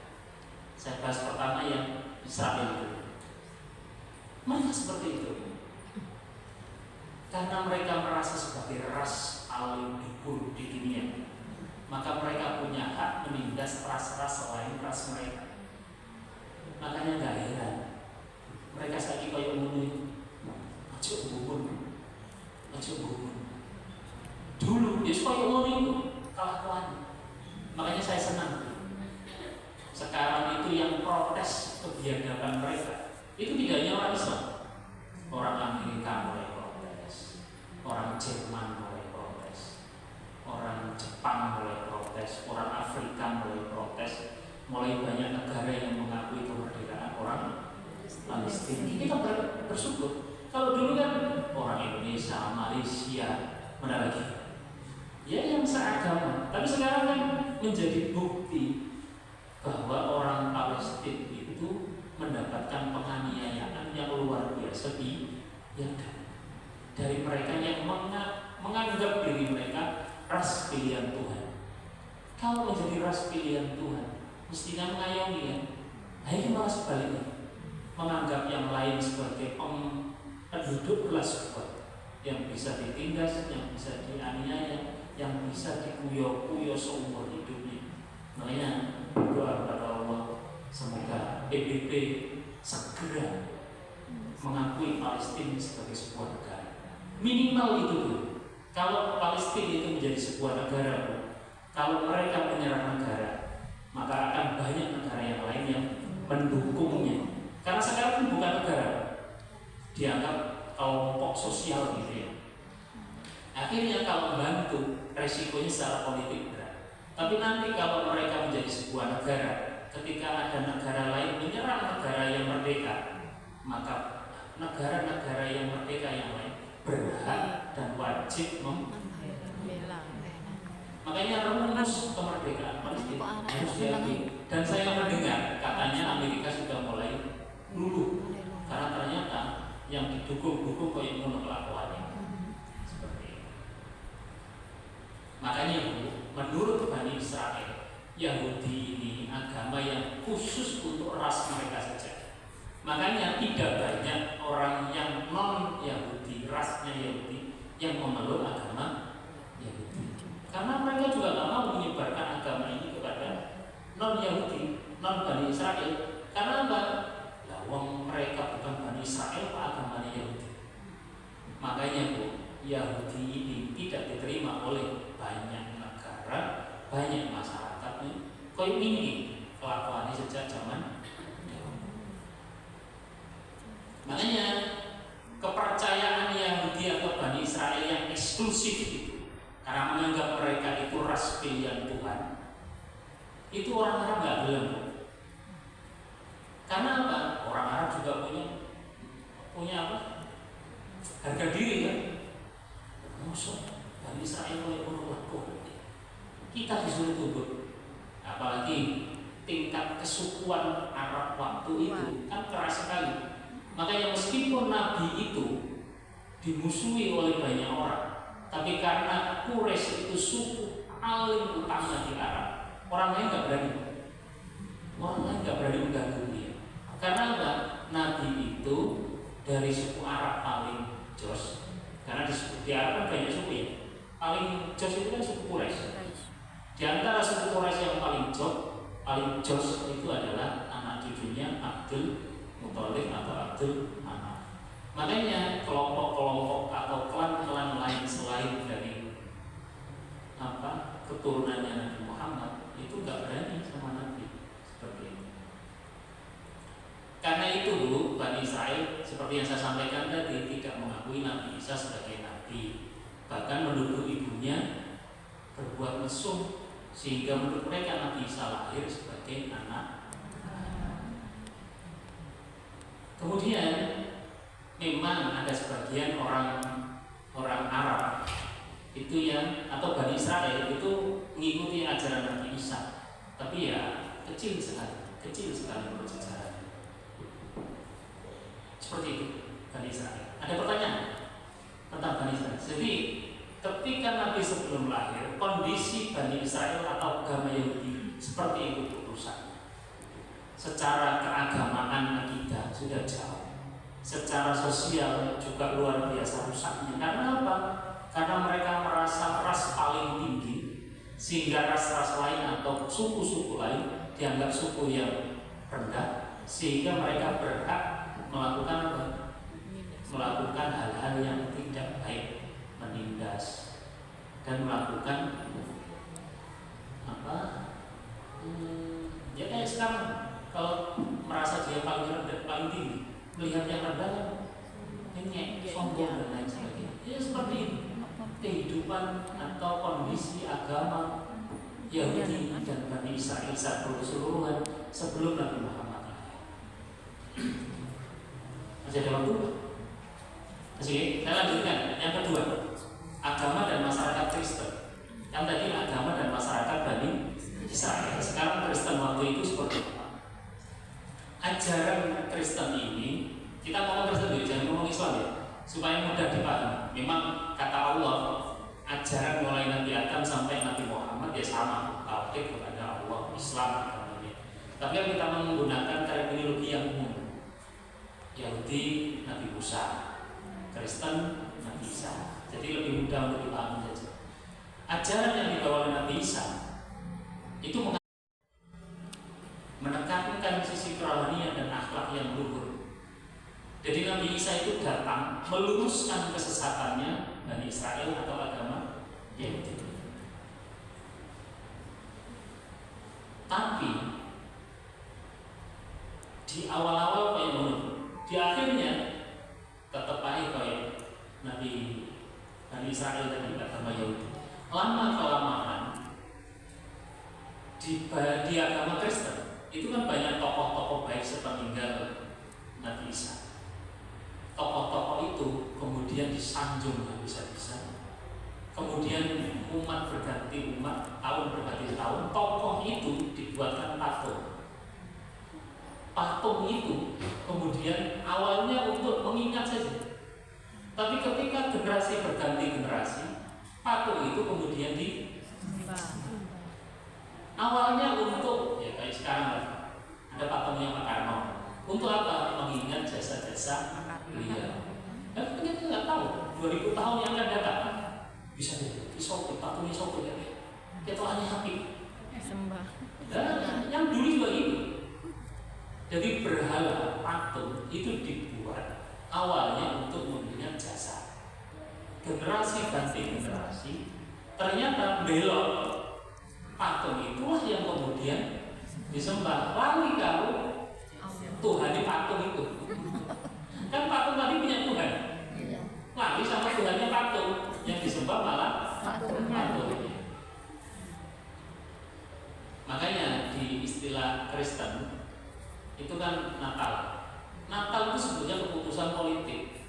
Saya bahas pertama yang Israel itu. Mereka seperti itu. Karena mereka merasa sebagai ras paling buruk di dunia, maka mereka punya hak menindas ras-ras selain ras mereka. Makanya gak heran mereka sakit kayak umumnya aja bubun. Dulu dia suka umumnya kalah-kalah. Makanya saya senang. Sekarang itu yang protes kebiadaban mereka itu tidak hanya orang Islam, orang Amerika mulai protes, orang Jerman mulai protes, orang Jepang mulai protes, orang Afrika mulai protes, mulai banyak negara yang mengakui kemerdekaan orang Palestina. Kita bersyukur. Kalau dulu kan orang Indonesia, Malaysia, mana lagi? Ya yang seagama. Tapi sekarang kan menjadi bukti bahwa orang Palestina itu mendapatkan penganiayaan yang luar biasa dari mereka yang menganggap diri mereka ras pilihan Tuhan. Kalau menjadi ras pilihan Tuhan, mestinya mengayomi ya. Nah ini malah sebaliknya, menganggap yang lain sebagai penduduk kelas bawah, yang bisa ditindas, yang bisa dianiaya, yang bisa dikuyo-kuyo seumur hidupnya. Makanya doa kepada Allah, semoga PBB segera mengakui Palestina sebagai sebuah negara. Minimal itu dulu. Kalau Palestina itu menjadi sebuah negara, kalau mereka menyerang negara, maka akan banyak negara yang lain yang mendukungnya. Karena sekarang itu bukan negara, dianggap kelompok sosial gitu ya. Akhirnya kalau membantu, resikonya secara politik berat. Tapi nanti kalau mereka menjadi sebuah negara, ketika ada negara lain menyerang negara yang merdeka, maka negara-negara yang merdeka yang lain berhak dan wajib membela. Makanya rumus kemerdekaan Palestina harus diakui. Dan saya mendengar katanya Amerika sudah mulai luluh karena ternyata yang didukung-dukung kok yang kelakuannya seperti itu. Makanya menurut Bani Israel, Yahudi ini agama yang khusus untuk ras mereka saja. Makanya tidak banyak orang yang non-Yahudi, rasnya Yahudi, yang memeluk agama Yahudi. Karena mereka juga tidak mau menyebarkan agama ini kepada non-Yahudi, non-Bani Israel. Karena apa? Wong mereka bukan Bani Israel, apa agamanya Yahudi. Makanya Yahudi ini tidak diterima oleh banyak negara, banyak masyarakat. Kau ini kelakuannya sejak zaman dahulu. Makanya kepercayaan Yahudi atau Bani Israel yang eksklusif itu, karena menganggap mereka itu ras pilihan Tuhan, itu orang Arab nggak bilang. Karena apa? Orang Arab juga punya apa? Harga diri kan? Musuh Bani Israel oleh orang kita disuruh tunduk. Apalagi tingkat kesukuan Arab waktu itu kan keras sekali. Makanya meskipun Nabi itu dimusuhi oleh banyak orang, tapi karena Quraisy itu suku paling utama di Arab, orang lain nggak berani. Orang lain nggak berani mengganggu dia. Karena apa? Nabi itu dari suku Arab paling jos. Karena di Arab kan banyak suku ya. Paling jos itu kan suku Quraisy. Di antara suku Quraisy yang paling jos itu adalah anak cucunya Abdul Muthalib atau Abdul Manaf. Makanya kelompok-kelompok atau klan-klan lain selain dari keturunannya Nabi Muhammad itu nggak berani sama Nabi seperti itu. Karena itu Bani Israel seperti yang saya sampaikan tadi tidak mengakui Nabi Isa sebagai Nabi, bahkan menuduh ibunya berbuat mesum, sehingga menurut mereka Nabi Isa lahir sebagai anak. Kemudian memang ada sebagian orang Arab itu yang atau Bani Israel itu mengikuti ajaran Nabi Isa, tapi ya kecil sekali menurut sejarah. Seperti itu Bani Israel. Ada pertanyaan tentang Bani Israel? Jadi ketika Nabi sebelum lahir, kondisi Bani Israel atau agama Yahudi seperti itu rusak. Secara keagamaan akidah sudah jauh, secara sosial juga luar biasa rusaknya. Karena apa? Karena mereka merasa ras paling tinggi, sehingga ras-ras lain atau suku-suku lain dianggap suku yang rendah, sehingga mereka berhak melakukan apa? Melakukan hal-hal yang tidak baik, menindas dan melakukan ya kayak sekarang kalau merasa dia paling rendah, paling tinggi, melihat yang rendah ini sombong dan lain sebagainya. Ya seperti itu kehidupan atau kondisi agama Yahudi dan Bani Israel saat keseluruhan sebelum Nabi Muhammad. Masih ada waktu? Masih? Saya lanjutkan. Yang kedua, agama dan masyarakat Kristen. Yang tadi agama dan masyarakat Bani Israel. Sekarang Kristen waktu itu seperti apa? Ajaran Allah, ajaran mulai Nabi Adam sampai Nabi Muhammad ya sama, tauhid kepada Allah, Islam namanya. Tapi yang kita menggunakan terminologi yang umum. Yahudi Nabi Musa, Kristen Nabi Isa. Jadi lebih mudah untuk dipahami saja. Ajaran yang dibawa oleh Nabi Isa itu menekankan sisi kerohanian dan akhlak yang luhur. Jadi Nabi Isa itu datang meluruskan kesesatannya Bani Israel atau agama Yahudi. Tapi di awal-awal kayak di akhirnya tetap aja kayak Nabi Bani Israel dan agama Yahudi. Lama kelamaan di agama Kristen itu kan banyak tokoh-tokoh baik sepeninggal Nabi Isa. Tokoh-tokoh itu kemudian disanjung habis-habisan. Kemudian umat berganti umat, tahun berganti tahun. Tokoh itu dibuatkan patung. Patung itu kemudian awalnya untuk mengingat saja. Tapi ketika generasi berganti generasi, patung itu kemudian awalnya untuk ya kayak sekarang ada patungnya Pak Karno. Untuk apa? Mengingat jasa-jasa beliau. Dan kita nggak tahu 2000 tahun yang akan datang bisa jadi isopik, patungnya isopik ya. Itu hanya hati. Sembah. Dan yang dulu juga itu. Jadi berhala patung itu dibuat awalnya untuk mengingat jasa. Generasi ganti generasi ternyata belok. Patung itulah yang kemudian disembah. Lari kalau Tuhan di patung itu. Kan patung tadi punya Tuhan. Lari sama Tuhannya patung. Yang disembah malah patung. Makanya di istilah Kristen itu kan Natal. Natal itu sebetulnya keputusan politik.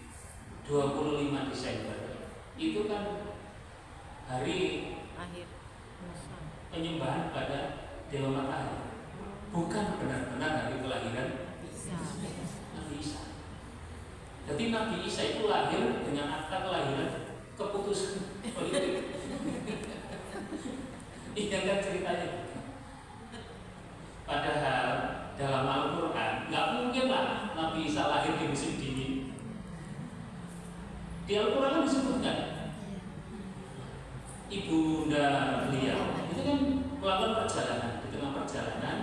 25 Desember itu kan hari Akhir penyembahan pada Dewa Matahari, bukan benar-benar hari kelahiran Nabi Isa. Jadi Nabi Isa itu lahir dengan akta kelahiran keputusan politik. Ini kan ceritanya. Padahal dalam Al-Quran nggak mungkin lah Nabi Isa lahir di musim dingin. Di Al-Quran disebutkan ibunda beliau itu kan melakukan perjalanan, di tengah perjalanan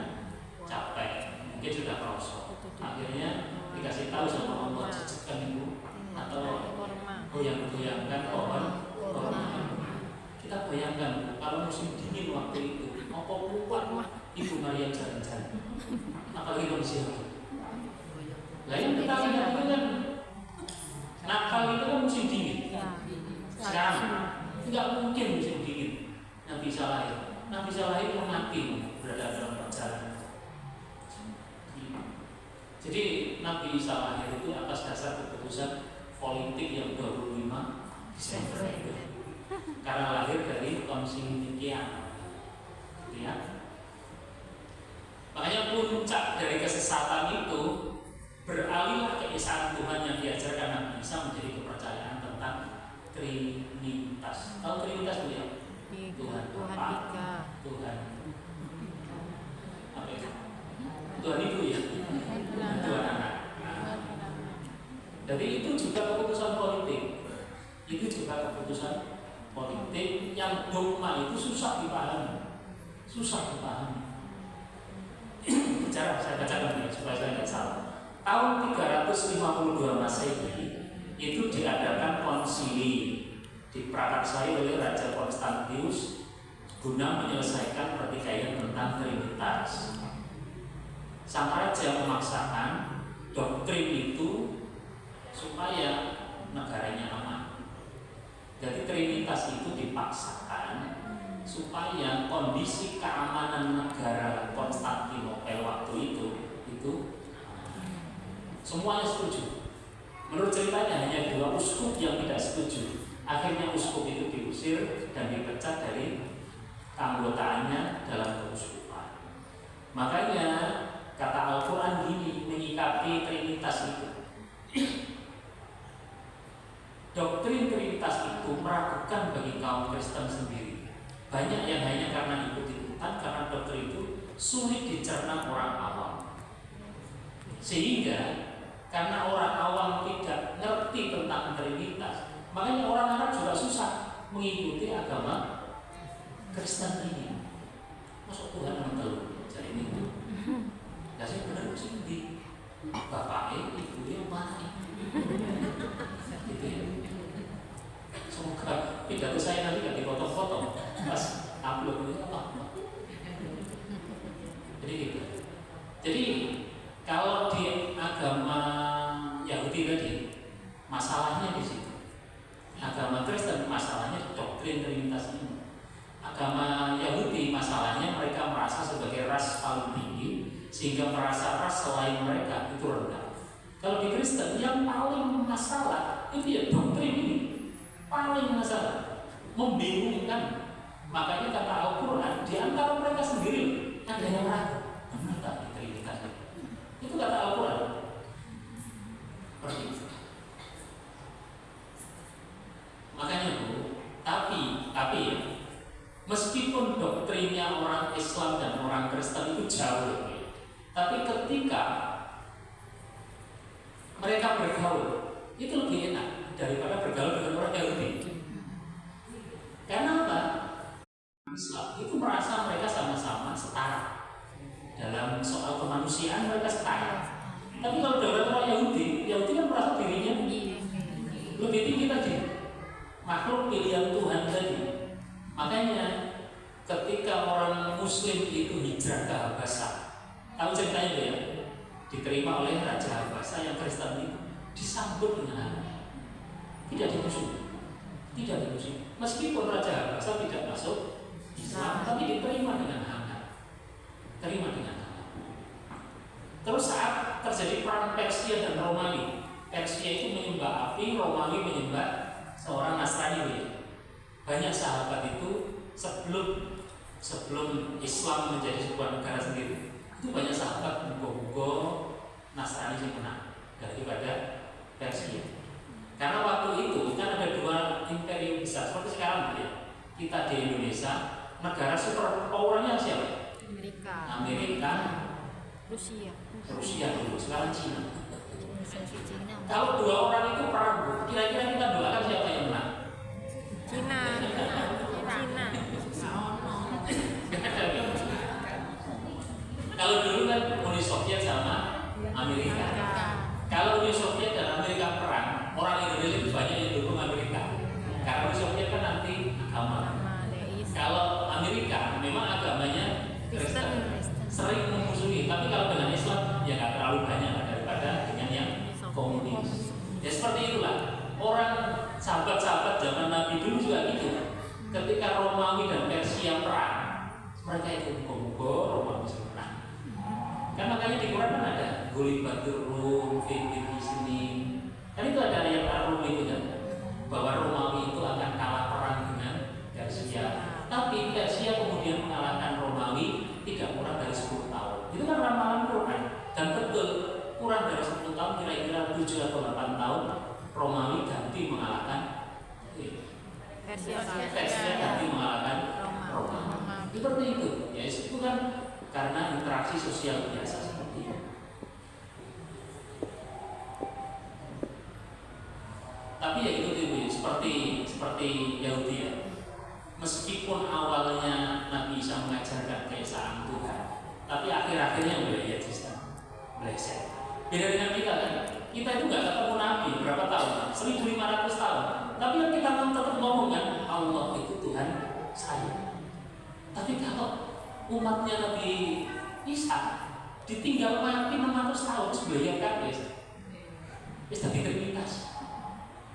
capek, mungkin sudah merosot. Akhirnya dikasih tahu sama Allah, cecekkan ibu atau goyang-goyangkan pohon kurma. Kita bayangkan kalau musim dingin waktu itu, apa kuat ibu Maria jalan-jalan, apalagi kondisi itu. Lah yang kita lihat itu kan Natal itu kan musim dingin. Sekarang nggak mungkin musim dingin Nabi Isa lahir. Nabi Isa lahir yang mati berada dalam perjalanan. Jadi Nabi Isa lahir itu atas dasar keputusan politik yang 25 Desember itu. Karena lahir dari konsintian, ya. Makanya puncak dari kesesatan itu beralihlah keesaan Tuhan yang diajarkan Nabi Isa menjadi kepercayaan tentang Trinitas. Tahu Trinitas bu ya? Tuhan Bapa, Tuhan apa itu? Tuhan Ibu ya? Tuhan Anak. Jadi itu juga keputusan politik. Itu juga keputusan politik yang dogma itu susah dipahami. Saya bacakan ya supaya saya tidak salah. Tahun 352 Masehi itu diadakan konsili diprakarsai oleh Raja Konstantius guna menyelesaikan pertikaian tentang Trinitas. Sang raja memaksakan doktrin itu supaya negaranya aman. Jadi Trinitas itu dipaksakan supaya kondisi keamanan negara Konstantinopel waktu itu semuanya setuju. Menurut ceritanya hanya 2 uskup yang tidak setuju. Akhirnya uskup itu diusir dan dipecat dari keanggotaannya dalam keuskupan. Makanya kata Al-Quran gini menyikapi Trinitas itu. doktrin Trinitas itu meragukan bagi kaum Kristen sendiri. Banyak yang hanya karena ikut-ikutan, karena doktrin itu sulit dicerna orang awam. Sehingga karena orang awam tidak ngerti tentang Trinitas, makanya orang Arab juga susah mengikuti agama Kristen ini. Masuk Tuhan mengeluh, jadi ini itu. Nah sih benar sih di bapaknya, ibunya, mana gitu ya. Semoga pidato saya nanti gak dipotong-potong pas upload itu apa. Jadi gitu. Jadi kalau di agama Yahudi tadi masalahnya di situ. Agama Kristen masalahnya doktrin Trinitas ini. Agama Yahudi masalahnya mereka merasa sebagai ras paling tinggi sehingga merasa ras selain mereka itu rendah. Kalau di Kristen yang paling masalah itu ya doktrin ini paling masalah, membingungkan. Makanya kata Al-Quran di antara mereka sendiri ada yang ragu, benar tak di Trinitas itu kata Al-Quran. Seperti itu. Makanya tapi ya, meskipun doktrinnya orang Islam dan orang Kristen itu jauh, tapi ketika mereka bergaul itu lebih enak daripada bergaul dengan orang Yahudi. Karena apa? Islam itu merasa mereka sama-sama setara dalam soal kemanusiaan, mereka setara. Tapi kalau dengan orang Yahudi kan merasa dirinya lebih tinggi tadi, makhluk pilihan Tuhan tadi. Makanya ketika orang Muslim itu hijrah ke Habasah, tahu ceritanya itu ya, diterima oleh Raja Habasah yang Kristen itu, disambut dengan hangat, tidak dimusuhi. Meskipun Raja Habasah tidak masuk Islam, tapi diterima dengan hangat. Terus saat terjadi perang Persia dan Romawi, Persia itu menyembah api, Romawi menyembah seorang Nasrani. Banyak sahabat itu sebelum Islam menjadi sebuah negara sendiri, itu banyak sahabat bugo-bugo Nasrani yang menang daripada Persia. Karena waktu itu kan ada dua imperium besar seperti sekarang ya. Kita di Indonesia, negara super powernya siapa? Amerika, Rusia dulu, sekarang Cina. Kalau dua orang itu perang, kira-kira kita doakan siapa yang menang? Cina. Kalau dulu kan Uni Soviet sama Amerika. Kalau Uni Soviet dan Amerika perang, orang Indonesia itu banyak yang dukung Amerika. Karena Uni Soviet kan nanti agama. Kalau Amerika memang agamanya Kristen, sering memusuhi. Tapi kalau dengan Islam ya nggak terlalu banyak daripada dengan yang komunis. Ya seperti itulah orang sahabat-sahabat zaman Nabi dulu juga gitu. Ketika Romawi dan Persia perang, mereka itu mugo-mugo Romawi menang. Kan makanya di Quran kan ada Gulibatur Rum, Fitin Isni. Kan itu ada ayat Ar-Rum itu kan, bahwa Romawi itu akan kalah perang dengan Persia. Tapi Persia kemudian mengalahkan Romawi tidak kurang dari 10 tahun. Itu kan ramalan Quran. Dan betul kurang dari 10 tahun, kira-kira 7 atau 8 tahun Romawi ganti mengalahkan Persia ganti mengalahkan Romawi. Seperti itu. Ya itu kan karena interaksi sosial biasa seperti itu. Tapi ya itu seperti Yahudi ya. Meskipun awalnya Nabi Isa mengajarkan keesaan Tuhan, tapi akhir-akhirnya meleset. Beda dengan kita kan, kita itu nggak ketemu Nabi berapa tahun? 1500 tahun. Tapi kan kita tetap ngomong kan, Allah itu Tuhan saya. Tapi kalau umatnya Nabi Isa ditinggal mati 600 tahun sebelum kabeh, wis dadi Trinitas.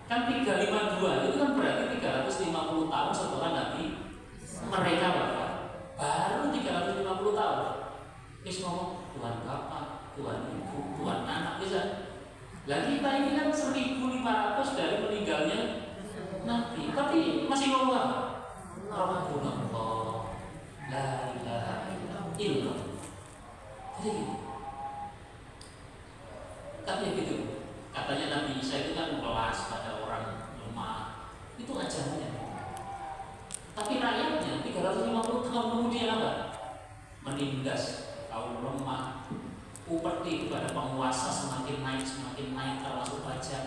Kan 352 itu kan berarti 350 tahun setelah Nabi mereka wafat. Baru 350 tahun. Wis ngomong Tuhan Bapa, Tuhan Ibu, Tuhan Anak bisa. Lah kita ini kan 1500 dari meninggalnya Nabi, tapi masih ngomong apa? Rabbunallah, la ilaha illallah. Jadi gitu. Tapi gitu. Katanya Nabi Isa itu kan memelas pada orang 250 tahun kemudian apa? Menindas kaum lemah, upeti kepada penguasa semakin naik termasuk pajak.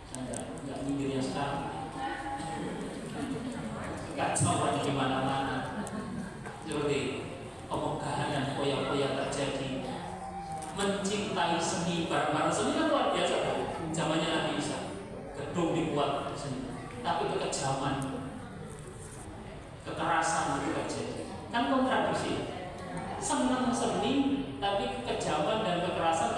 Saya nggak nyindir yang sekarang. Kacauan di mana-mana. Seperti pemegahan dan foya-foya terjadi. Mencintai seni, barang-barang seni kan luar biasa kan? Zamannya Nabi Isa, gedung dibuat seni, tapi kekejaman, kekerasan itu terjadi. Kan kontradiksi. Senang seni, tapi kekejaman dan kekerasan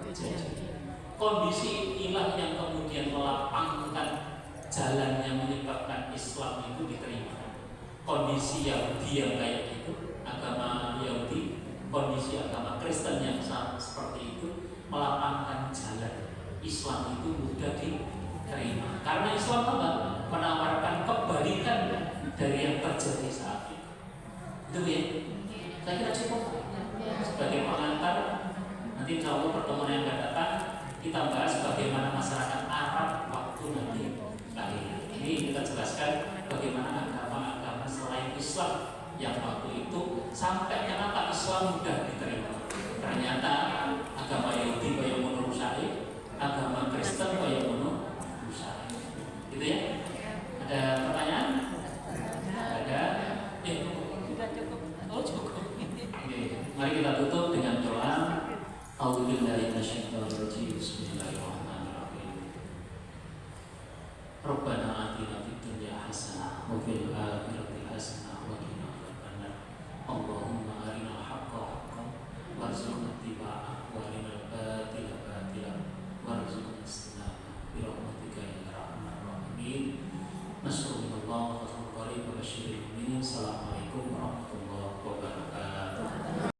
terjadi. Kondisi inilah yang kemudian melapangkan jalan yang menyebabkan Islam itu diterima. Kondisi Yahudi yang kayak gitu, agama Yahudi, kondisi agama Kristen yang seperti itu melapangkan jalan Islam itu mudah diterima. Karena Islam apa? Menawarkan kebalikan dari yang terjadi saat itu. Itu ya. Saya kira cukup sebagai pengantar. Nanti insya Allah pertemuan yang akan datang kita bahas bagaimana masyarakat Arab waktu nanti lahir. Ini kita jelaskan bagaimana agama-agama selain Islam yang waktu itu sampai kenapa Islam mudah diterima. Ternyata agama Yahudi kayak menurut saya, agama Kristen kayak menurut saya. Gitu ya? Ada pertanyaan? Ada? Sudah cukup. Oh cukup. Oke, mari kita tutup dengan doa. A'udzubillahi minasyaitonirrajim. Bismillahirrahmanirrahim. Rabbana atina fid dunya hasanah wa fil akhirati hasanah wa qina